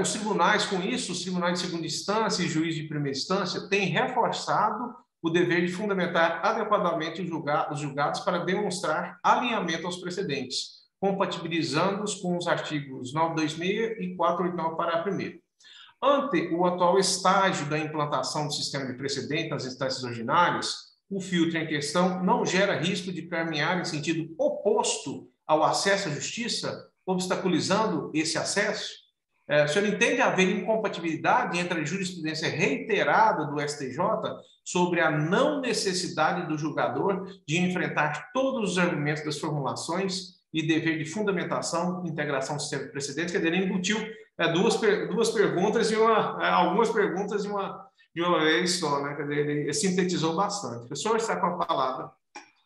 Os tribunais, com isso, os tribunais de segunda instância e juiz de primeira instância têm reforçado o dever de fundamentar adequadamente os julgados para demonstrar alinhamento aos precedentes, compatibilizando-os com os artigos 926 e 489, parágrafo 1º. Ante o atual estágio da implantação do sistema de precedente nas instâncias ordinárias, o filtro em questão não gera risco de caminhar em sentido oposto ao acesso à justiça, obstaculizando esse acesso? O senhor entende haver incompatibilidade entre a jurisprudência reiterada do STJ sobre a não necessidade do julgador de enfrentar todos os argumentos das formulações e dever de fundamentação e integração do sistema de precedentes? Quer dizer, ele embutiu duas perguntas e algumas perguntas de uma vez só, né? Quer dizer, ele sintetizou bastante. O professor está com a palavra.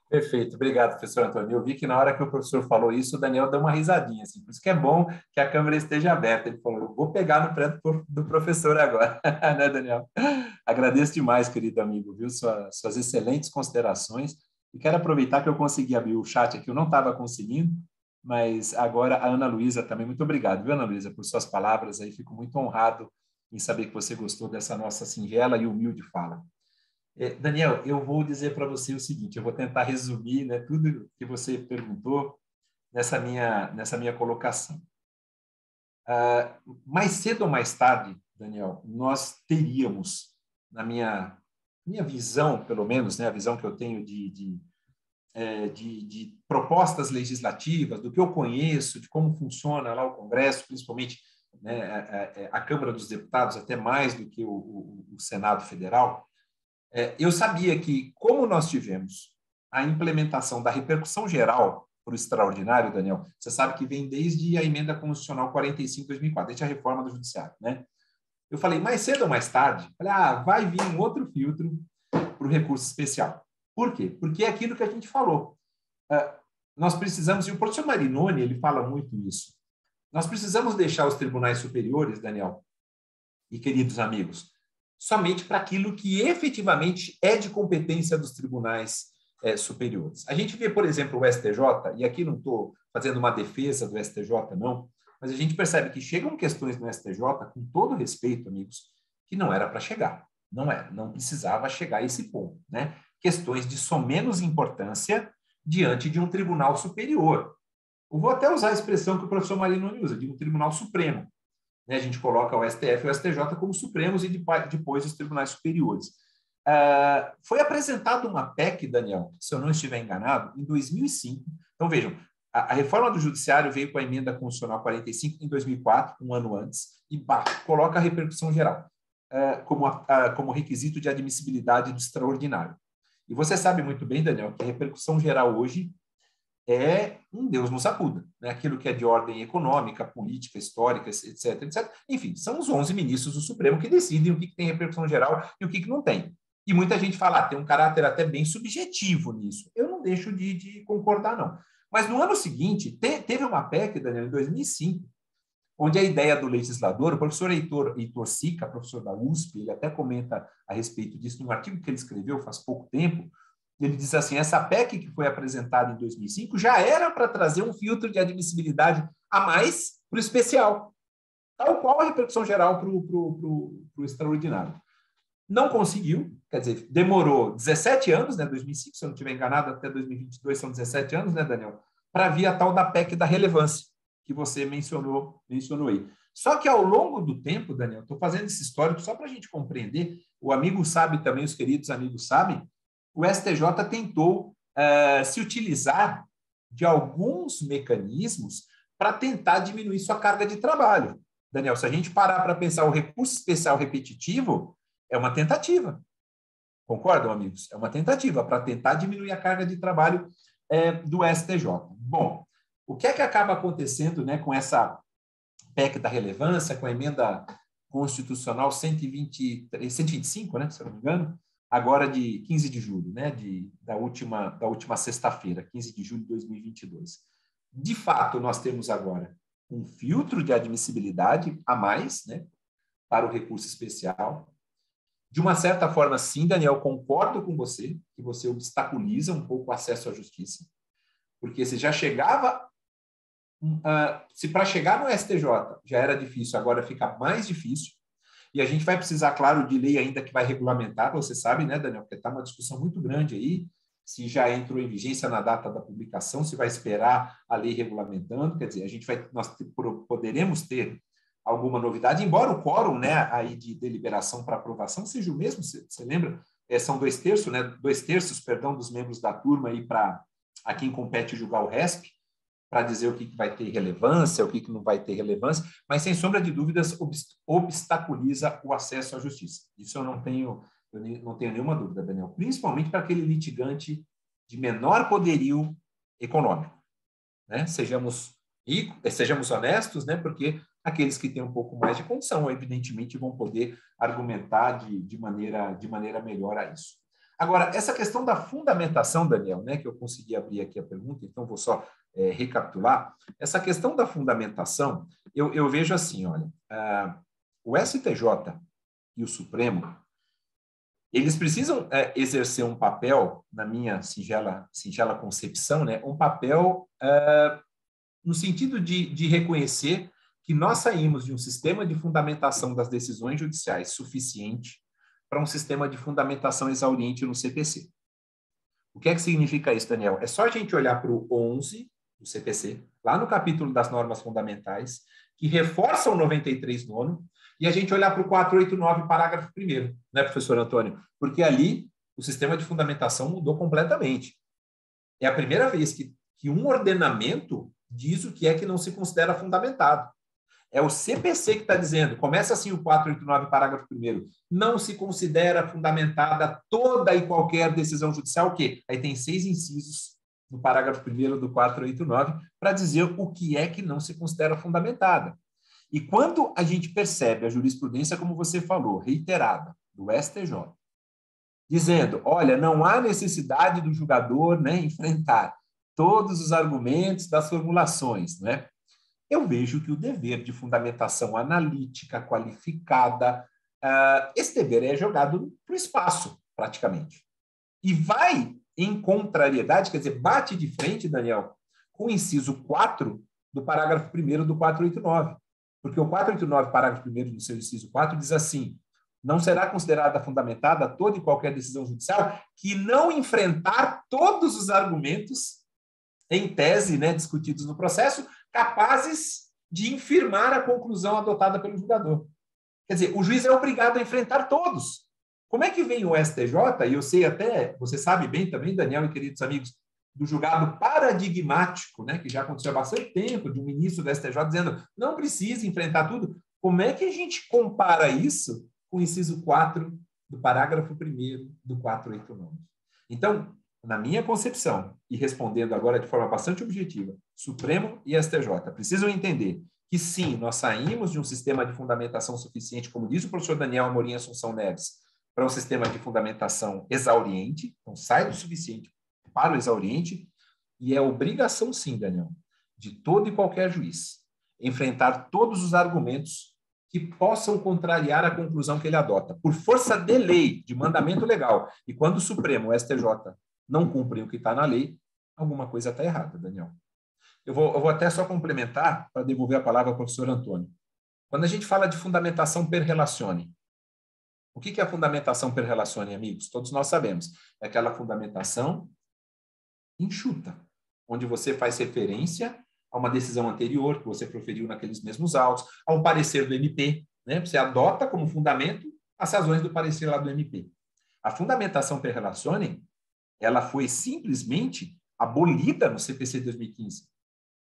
Perfeito, obrigado, professor Antônio. Eu vi que na hora que o professor falou isso, o Daniel deu uma risadinha, assim, por isso que é bom que a câmera esteja aberta. Ele falou, eu vou pegar no pé do professor agora, né, Daniel? Agradeço demais, querido amigo, viu, suas excelentes considerações, e quero aproveitar que eu consegui abrir o chat aqui, eu não estava conseguindo, mas agora a Ana Luísa também, muito obrigado, viu, Ana Luísa, por suas palavras, aí fico muito honrado em saber que você gostou dessa nossa singela e humilde fala. Daniel, eu vou dizer para você o seguinte, eu vou tentar resumir, né, tudo que você perguntou nessa minha colocação. Mais cedo ou mais tarde, Daniel, nós teríamos, na minha visão, pelo menos, né, a visão que eu tenho de propostas legislativas, do que eu conheço, de como funciona lá o Congresso, principalmente, né, a Câmara dos Deputados, até mais do que o Senado Federal, eu sabia que, como nós tivemos a implementação da repercussão geral para o extraordinário, Daniel, você sabe que vem desde a emenda constitucional 45 de 2004, desde a reforma do judiciário, né? Eu falei, mais cedo ou mais tarde, vai vir um outro filtro para o recurso especial. Por quê? Porque é aquilo que a gente falou. Nós precisamos, e o professor Marinoni, ele fala muito isso, nós precisamos deixar os tribunais superiores, Daniel, e queridos amigos, somente para aquilo que efetivamente é de competência dos tribunais superiores. A gente vê, por exemplo, o STJ, e aqui não estou fazendo uma defesa do STJ, não, mas a gente percebe que chegam questões no STJ, com todo respeito, amigos, que não era para chegar. Não precisava chegar a esse ponto, né? Questões de somenos importância diante de um tribunal superior. Eu vou até usar a expressão que o professor Marinoni usa, de um tribunal supremo. A gente coloca o STF e o STJ como supremos e depois os tribunais superiores. Foi apresentada uma PEC, Daniel, se eu não estiver enganado, em 2005. Então, vejam, a reforma do judiciário veio com a emenda constitucional 45 em 2004, um ano antes, e coloca a repercussão geral como requisito de admissibilidade do extraordinário. E você sabe muito bem, Daniel, que a repercussão geral hoje é um Deus nos acuda, né? Aquilo que é de ordem econômica, política, histórica, etc, etc. Enfim, são os 11 ministros do Supremo que decidem o que tem repercussão geral e o que não tem. E muita gente fala, tem um caráter até bem subjetivo nisso. Eu não deixo de concordar, não. Mas no ano seguinte, teve uma PEC, Daniel, em 2005, onde a ideia do legislador, o professor Heitor Sica, professor da USP, ele até comenta a respeito disso num artigo que ele escreveu faz pouco tempo. Ele diz assim, essa PEC que foi apresentada em 2005 já era para trazer um filtro de admissibilidade a mais para o especial, tal qual a repercussão geral para o extraordinário. Não conseguiu, quer dizer, demorou 17 anos, né, 2005, se eu não estiver enganado, até 2022 são 17 anos, né, Daniel, para vir a tal da PEC da relevância, que você mencionou aí. Só que ao longo do tempo, Daniel, estou fazendo esse histórico só para a gente compreender, o amigo sabe também, os queridos amigos sabem, o STJ tentou se utilizar de alguns mecanismos para tentar diminuir sua carga de trabalho. Daniel, se a gente parar para pensar o recurso especial repetitivo, é uma tentativa. Concordam, amigos? É uma tentativa para tentar diminuir a carga de trabalho do STJ. Bom, o que é que acaba acontecendo, né, com essa PEC da relevância, com a emenda constitucional 125, né, se eu não me engano, agora de 15 de julho, né, da última sexta-feira, 15 de julho de 2022. De fato, nós temos agora um filtro de admissibilidade a mais, né, para o recurso especial. De uma certa forma, sim, Daniel, concordo com você, que você obstaculiza um pouco o acesso à justiça, porque se já chegava, se para chegar no STJ já era difícil, agora fica mais difícil. E a gente vai precisar, claro, de lei ainda que vai regulamentar, você sabe, né, Daniel, porque está uma discussão muito grande aí, se já entrou em vigência na data da publicação, se vai esperar a lei regulamentando, quer dizer, nós poderemos ter alguma novidade, embora o quórum, né, aí de deliberação para aprovação seja o mesmo, você lembra? São 2/3, né, 2/3, perdão, dos membros da turma aí para a quem compete julgar o RESP, para dizer o que vai ter relevância, o que não vai ter relevância, mas, sem sombra de dúvidas, obstaculiza o acesso à justiça. Isso eu não tenho nenhuma dúvida, Daniel, principalmente para aquele litigante de menor poderio econômico, né? Sejamos honestos, né? Porque aqueles que têm um pouco mais de condição, evidentemente, vão poder argumentar de maneira melhor a isso. Agora, essa questão da fundamentação, Daniel, né, que eu consegui abrir aqui a pergunta, então vou só recapitular. Essa questão da fundamentação, eu vejo assim, olha, o STJ e o Supremo, eles precisam exercer um papel, na minha singela concepção, né, um papel no sentido de reconhecer que nós saímos de um sistema de fundamentação das decisões judiciais suficiente para um sistema de fundamentação exauriente no CPC. O que é que significa isso, Daniel? É só a gente olhar para o 11 do CPC, lá no capítulo das normas fundamentais, que reforça o 93º, e a gente olhar para o 489, parágrafo 1º, né, professor Antônio? Porque ali o sistema de fundamentação mudou completamente. É a primeira vez que um ordenamento diz o que é que não se considera fundamentado. É o CPC que está dizendo, começa assim o 489, parágrafo 1º, não se considera fundamentada toda e qualquer decisão judicial, o quê? Aí tem 6 incisos no parágrafo 1º do 489 para dizer o que é que não se considera fundamentada. E quando a gente percebe a jurisprudência, como você falou, reiterada, do STJ, dizendo, olha, não há necessidade do julgador, né, enfrentar todos os argumentos das formulações, né? Eu vejo que o dever de fundamentação analítica, qualificada, esse dever é jogado para o espaço, praticamente. E vai em contrariedade, quer dizer, bate de frente, Daniel, com o inciso 4 do parágrafo 1º do 489. Porque o 489, parágrafo 1º do seu inciso 4, diz assim, não será considerada fundamentada toda e qualquer decisão judicial que não enfrentar todos os argumentos em tese, né, discutidos no processo, capazes de infirmar a conclusão adotada pelo julgador. Quer dizer, o juiz é obrigado a enfrentar todos. Como é que vem o STJ, e eu sei até, você sabe bem também, Daniel e queridos amigos, do julgado paradigmático, né, que já aconteceu há bastante tempo, de um ministro do STJ dizendo não precisa enfrentar tudo. Como é que a gente compara isso com o inciso 4 do parágrafo 1º do 489? Então, na minha concepção, e respondendo agora de forma bastante objetiva, Supremo e STJ precisam entender que, sim, nós saímos de um sistema de fundamentação suficiente, como diz o professor Daniel Amorim Assunção Neves, para um sistema de fundamentação exauriente, então sai do suficiente para o exauriente, e é obrigação, sim, Daniel, de todo e qualquer juiz enfrentar todos os argumentos que possam contrariar a conclusão que ele adota, por força de lei, de mandamento legal. E quando o Supremo, o STJ, não cumprem o que está na lei, alguma coisa está errada, Daniel. Eu vou até só complementar para devolver a palavra ao professor Antônio. Quando a gente fala de fundamentação per relatione, o que é a fundamentação per relatione, amigos? Todos nós sabemos. É aquela fundamentação enxuta, onde você faz referência a uma decisão anterior que você proferiu naqueles mesmos autos, a um parecer do MP, né? Você adota como fundamento as razões do parecer lá do MP. A fundamentação per relatione, ela foi simplesmente abolida no CPC de 2015.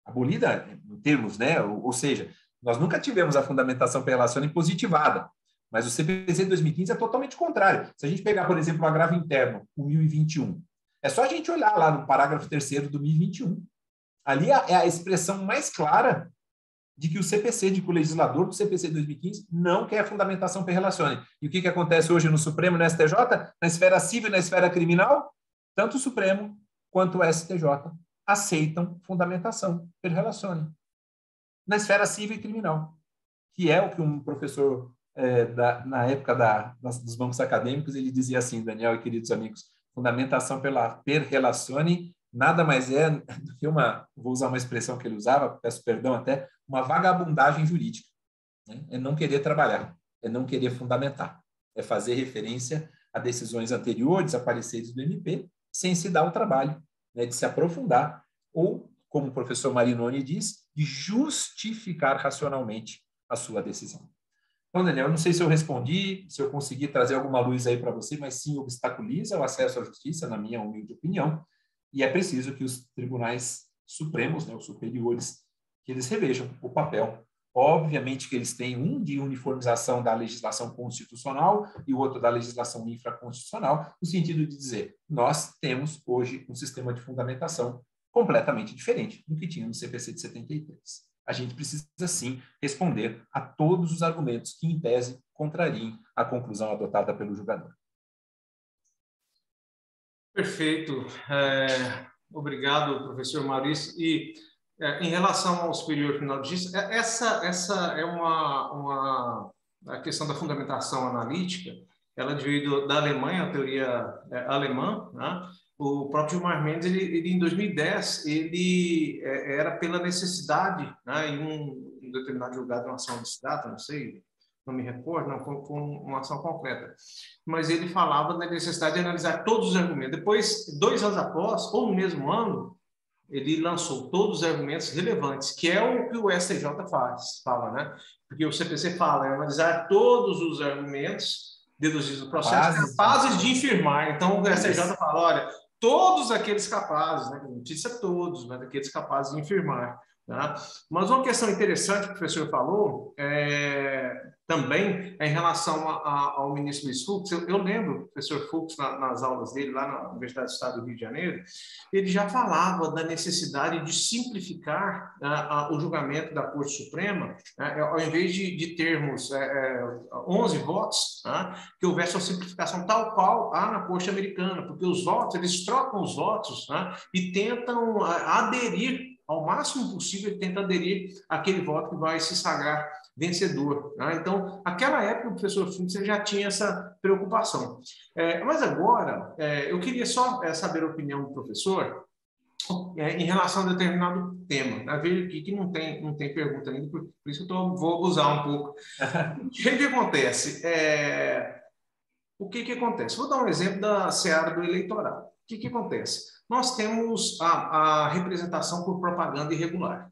Abolida em termos, né? Ou seja, nós nunca tivemos a fundamentação per relatione positivada, mas o CPC de 2015 é totalmente contrário. Se a gente pegar, por exemplo, o agravo interno, o 1021, é só a gente olhar lá no parágrafo 3º do 1021. Ali é a expressão mais clara de que o CPC, de que o legislador do CPC de 2015 não quer fundamentação per relatione. E o que acontece hoje no Supremo, no STJ, na esfera civil e na esfera criminal? Tanto o Supremo quanto o STJ aceitam fundamentação per relatione na esfera civil e criminal, que é o que um professor na época dos bancos acadêmicos, ele dizia assim, Daniel e queridos amigos, fundamentação per relatione nada mais é do que vou usar uma expressão que ele usava, peço perdão até, uma vagabundagem jurídica. Né? É não querer trabalhar, é não querer fundamentar, é fazer referência a decisões anteriores, a pareceres do MP, sem se dar o trabalho, né, de se aprofundar, ou, como o professor Marinoni diz, de justificar racionalmente a sua decisão. Então, Daniel, eu não sei se eu respondi, se eu consegui trazer alguma luz aí para você, mas sim obstaculiza o acesso à justiça, na minha humilde opinião, e é preciso que os tribunais supremos, né, os superiores, que eles revejam o papel. Obviamente que eles têm um de uniformização da legislação constitucional e o outro da legislação infraconstitucional, no sentido de dizer, nós temos hoje um sistema de fundamentação completamente diferente do que tinha no CPC de 73. A gente precisa, sim, responder a todos os argumentos que, em tese, contrariem a conclusão adotada pelo julgador. Perfeito. Obrigado, professor Maurício. E, em relação ao Superior Tribunal de Justiça, essa é a questão da fundamentação analítica, ela veio da Alemanha, a teoria alemã, né? O próprio Gilmar Mendes, ele em 2010, ele era pela necessidade, né, em um determinado julgado, uma ação de cidade, não sei, não me recordo, não foi uma ação concreta, mas ele falava da necessidade de analisar todos os argumentos. Depois, 2 anos após, ou no mesmo ano, ele lançou todos os argumentos relevantes, que é o que o STJ fala, né? Porque o CPC fala, analisar todos os argumentos deduzidos do processo capazes de infirmar. Então, o STJ fala, olha, todos aqueles capazes, né? Não precisa todos, mas aqueles capazes de infirmar. Tá? Mas uma questão interessante que o professor falou também é em relação ao ministro Luiz Fux. Eu lembro, o professor Fux, nas aulas dele, lá na Universidade do Estado do Rio de Janeiro, ele já falava da necessidade de simplificar o julgamento da Corte Suprema, ao invés de termos 11 votos, que houvesse uma simplificação tal qual há na Corte Americana, porque os votos, eles trocam os votos e tentam aderir ao máximo possível, ele tenta aderir àquele voto que vai se sagrar vencedor. Né? Então, naquela época, o professor Fux já tinha essa preocupação. Mas agora, eu queria só saber a opinião do professor em relação a determinado tema. Né? Veja aqui que não tem pergunta ainda, por isso eu vou abusar um pouco. O que acontece? O que acontece? Vou dar um exemplo da seara do eleitoral. O que acontece? Nós temos a representação por propaganda irregular.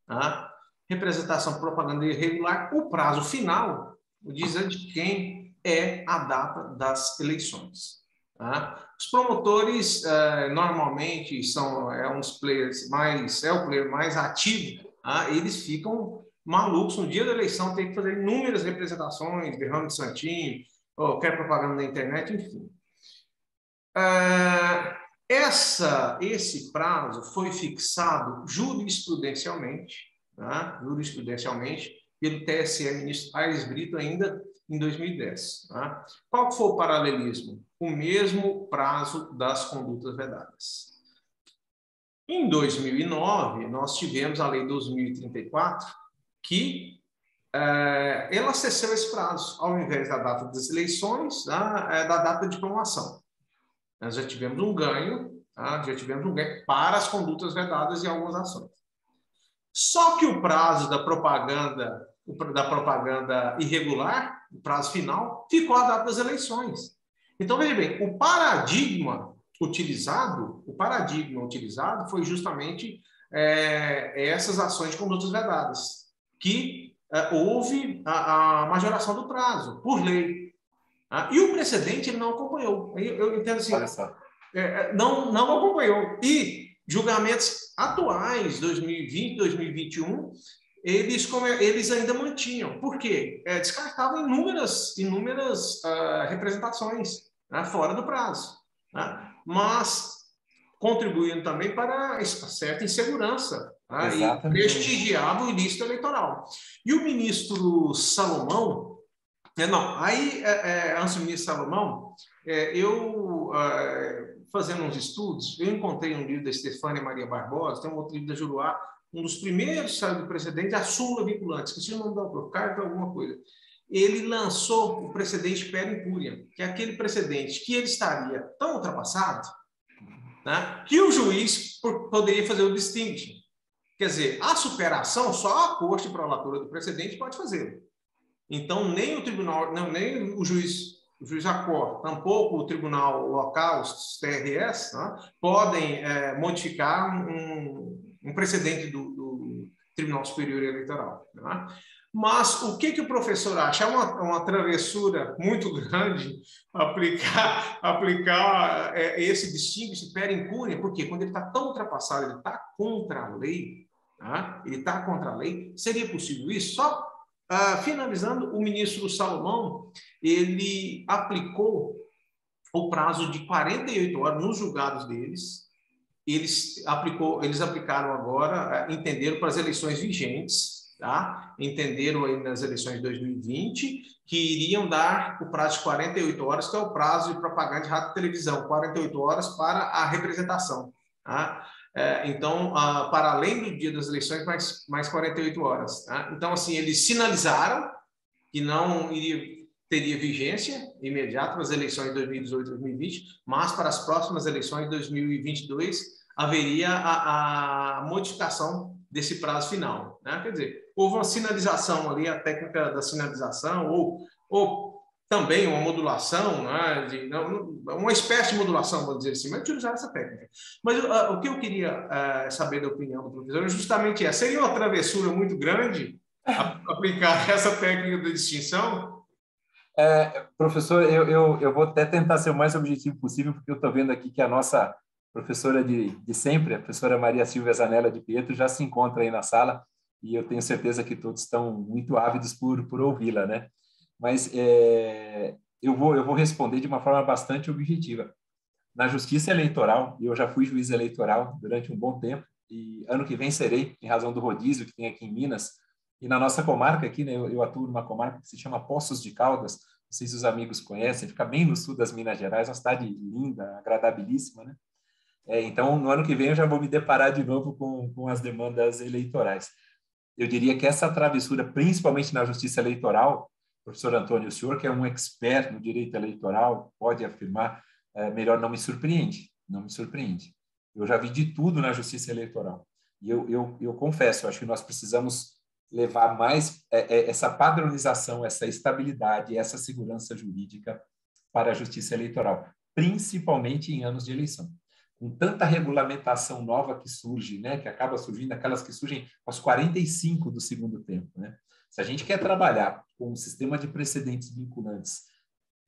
Tá? Representação por propaganda irregular, o prazo final diz de quem é a data das eleições. Tá? Os promotores normalmente são uns players o player mais ativo, tá? Eles ficam malucos no dia da eleição, tem que fazer inúmeras representações, derrame de santinho, quer propaganda na internet, enfim. Esse prazo foi fixado jurisprudencialmente, tá? Pelo TSE, ministro Aires Brito, ainda em 2010. Tá? Qual foi o paralelismo? O mesmo prazo das condutas vedadas. Em 2009, nós tivemos a Lei 2034, que ela cessou esse prazo, ao invés da data das eleições, da data de diplomação. Nós já tivemos um ganho, tá? Para as condutas vedadas e algumas ações. Só que o prazo da propaganda irregular, o prazo final, ficou a data das eleições. Então, veja bem, o paradigma utilizado foi justamente essas ações de condutas vedadas, que houve a majoração do prazo, por lei. E o precedente ele não acompanhou. Eu entendo assim, não acompanhou. E julgamentos atuais, 2020, 2021, eles ainda mantinham. Por quê? Descartavam inúmeras representações fora do prazo. Mas contribuindo também para a certa insegurança. E prestigiava o ilícito eleitoral. E o ministro Salomão, antes do ministro Salomão, fazendo uns estudos, eu encontrei um livro da Estefânia Maria Barbosa, tem um outro livro da Juruá, um dos primeiros que saiu do precedente, a súmula vinculante, esqueci o nome do autor, carta alguma coisa. Ele lançou o precedente per incuria, que é aquele precedente que ele estaria tão ultrapassado, né, que o juiz poderia fazer o distinction. Quer dizer, a superação só a corte prolatora do precedente pode fazer. Então, nem o tribunal, nem o juiz ACOR, tampouco o tribunal local, os TRS, podem modificar um precedente do Tribunal Superior Eleitoral. Mas o que o professor acha? É uma travessura muito grande aplicar esse distingue-se per incuria, porque quando ele está tão ultrapassado, ele está contra a lei, tá? Ele está contra a lei, seria possível isso? Só finalizando, o ministro Salomão, ele aplicou o prazo de 48 horas nos julgados deles. Eles aplicaram agora, entenderam para as eleições vigentes, tá? Entenderam aí nas eleições de 2020 que iriam dar o prazo de 48 horas, que é o prazo de propaganda de rádio e televisão, 48 horas para a representação, tá? Então, para além do dia das eleições, mais 48 horas. Tá? Então, assim, eles sinalizaram que não teria vigência imediata para as eleições de 2018 e 2020, mas para as próximas eleições de 2022 haveria a modificação desse prazo final. Né? Quer dizer, houve uma sinalização ali, a técnica da sinalização, ou também uma modulação, né, uma espécie de modulação, vamos dizer assim, mas utilizar essa técnica. Mas o que eu queria saber da opinião do professor é justamente seria uma travessura muito grande aplicar essa técnica de distinção? Professor, eu vou até tentar ser o mais objetivo possível, porque eu estou vendo aqui que a nossa professora de sempre, a professora Maria Silvia Zanella de Pietro, já se encontra aí na sala, e eu tenho certeza que todos estão muito ávidos por ouvi-la, né? Mas eu vou responder de uma forma bastante objetiva. Na Justiça Eleitoral, eu já fui juiz eleitoral durante um bom tempo, e ano que vem serei, em razão do rodízio que tem aqui em Minas, e na nossa comarca aqui, né, eu atuo numa comarca que se chama Poços de Caldas, não sei se os amigos conhecem, fica bem no sul das Minas Gerais, uma cidade linda, agradabilíssima, né? Então, no ano que vem eu já vou me deparar de novo com as demandas eleitorais. Eu diria que essa travessura, principalmente na Justiça Eleitoral, professor Antônio, o senhor que é um expert no direito eleitoral, pode afirmar, melhor, não me surpreende, não me surpreende. Eu já vi de tudo na Justiça Eleitoral. E eu confesso, acho que nós precisamos levar mais essa padronização, essa estabilidade, essa segurança jurídica para a Justiça Eleitoral, principalmente em anos de eleição. Com tanta regulamentação nova que surge, né, que acaba surgindo, aquelas que surgem aos 45 do segundo tempo, né? Se a gente quer trabalhar com um sistema de precedentes vinculantes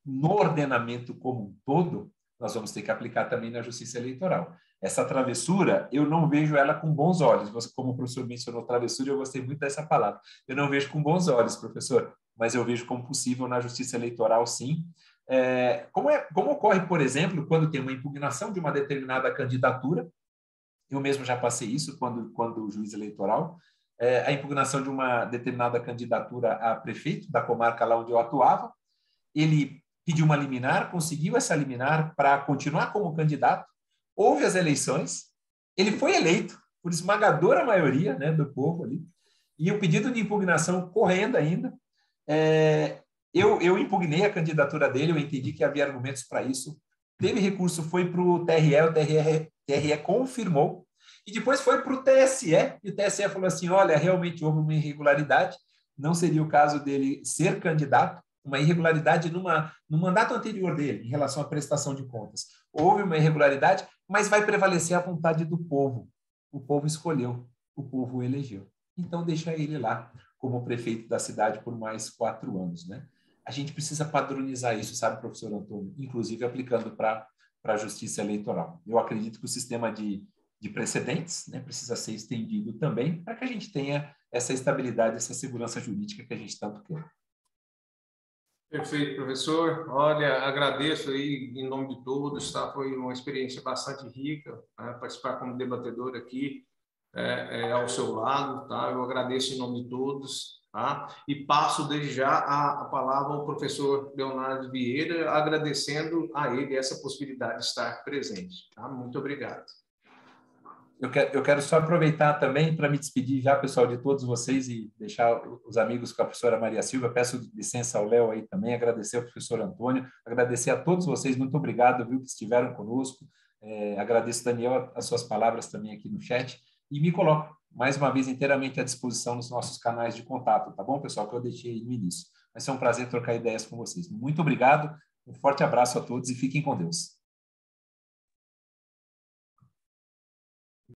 no ordenamento como um todo, nós vamos ter que aplicar também na Justiça Eleitoral. Essa travessura, eu não vejo ela com bons olhos. Você, como o professor mencionou travessura, eu gostei muito dessa palavra. Eu não vejo com bons olhos, professor, mas eu vejo como possível na Justiça Eleitoral, sim. Como ocorre, por exemplo, quando tem uma impugnação de uma determinada candidatura, eu mesmo já passei isso quando juiz eleitoral, a impugnação de uma determinada candidatura a prefeito da comarca lá onde eu atuava, ele pediu uma liminar, conseguiu essa liminar para continuar como candidato, houve as eleições, ele foi eleito por esmagadora maioria, né, do povo ali, e o pedido de impugnação correndo ainda, eu impugnei a candidatura dele, eu entendi que havia argumentos para isso, teve recurso, foi para o TRE confirmou, e depois foi para o TSE, e o TSE falou assim, olha, realmente houve uma irregularidade, não seria o caso dele ser candidato, uma irregularidade no mandato anterior dele, em relação à prestação de contas. Houve uma irregularidade, mas vai prevalecer a vontade do povo. O povo escolheu, o povo o elegeu. Então, deixa ele lá como prefeito da cidade por mais 4 anos, né? A gente precisa padronizar isso, sabe, professor Antônio? Inclusive aplicando para a Justiça Eleitoral. Eu acredito que o sistema de precedentes, né, precisa ser estendido também para que a gente tenha essa estabilidade, essa segurança jurídica que a gente tanto quer. Perfeito, professor. Olha, agradeço aí em nome de todos, tá? Foi uma experiência bastante rica, né? Participar como debatedor aqui ao seu lado, tá? Eu agradeço em nome de todos, tá? E passo desde já a palavra ao professor Leonardo Vieira, agradecendo a ele essa possibilidade de estar presente, tá? Muito obrigado. Eu quero só aproveitar também para me despedir já, pessoal, de todos vocês e deixar os amigos com a professora Maria Silvia. Peço licença ao Léo aí também, agradecer ao professor Antônio, agradecer a todos vocês, muito obrigado, viu, que estiveram conosco. Agradeço, Daniel, as suas palavras também aqui no chat e me coloco, mais uma vez, inteiramente à disposição nos nossos canais de contato, tá bom, pessoal, que eu deixei aí no início. Vai ser um prazer trocar ideias com vocês. Muito obrigado, um forte abraço a todos e fiquem com Deus.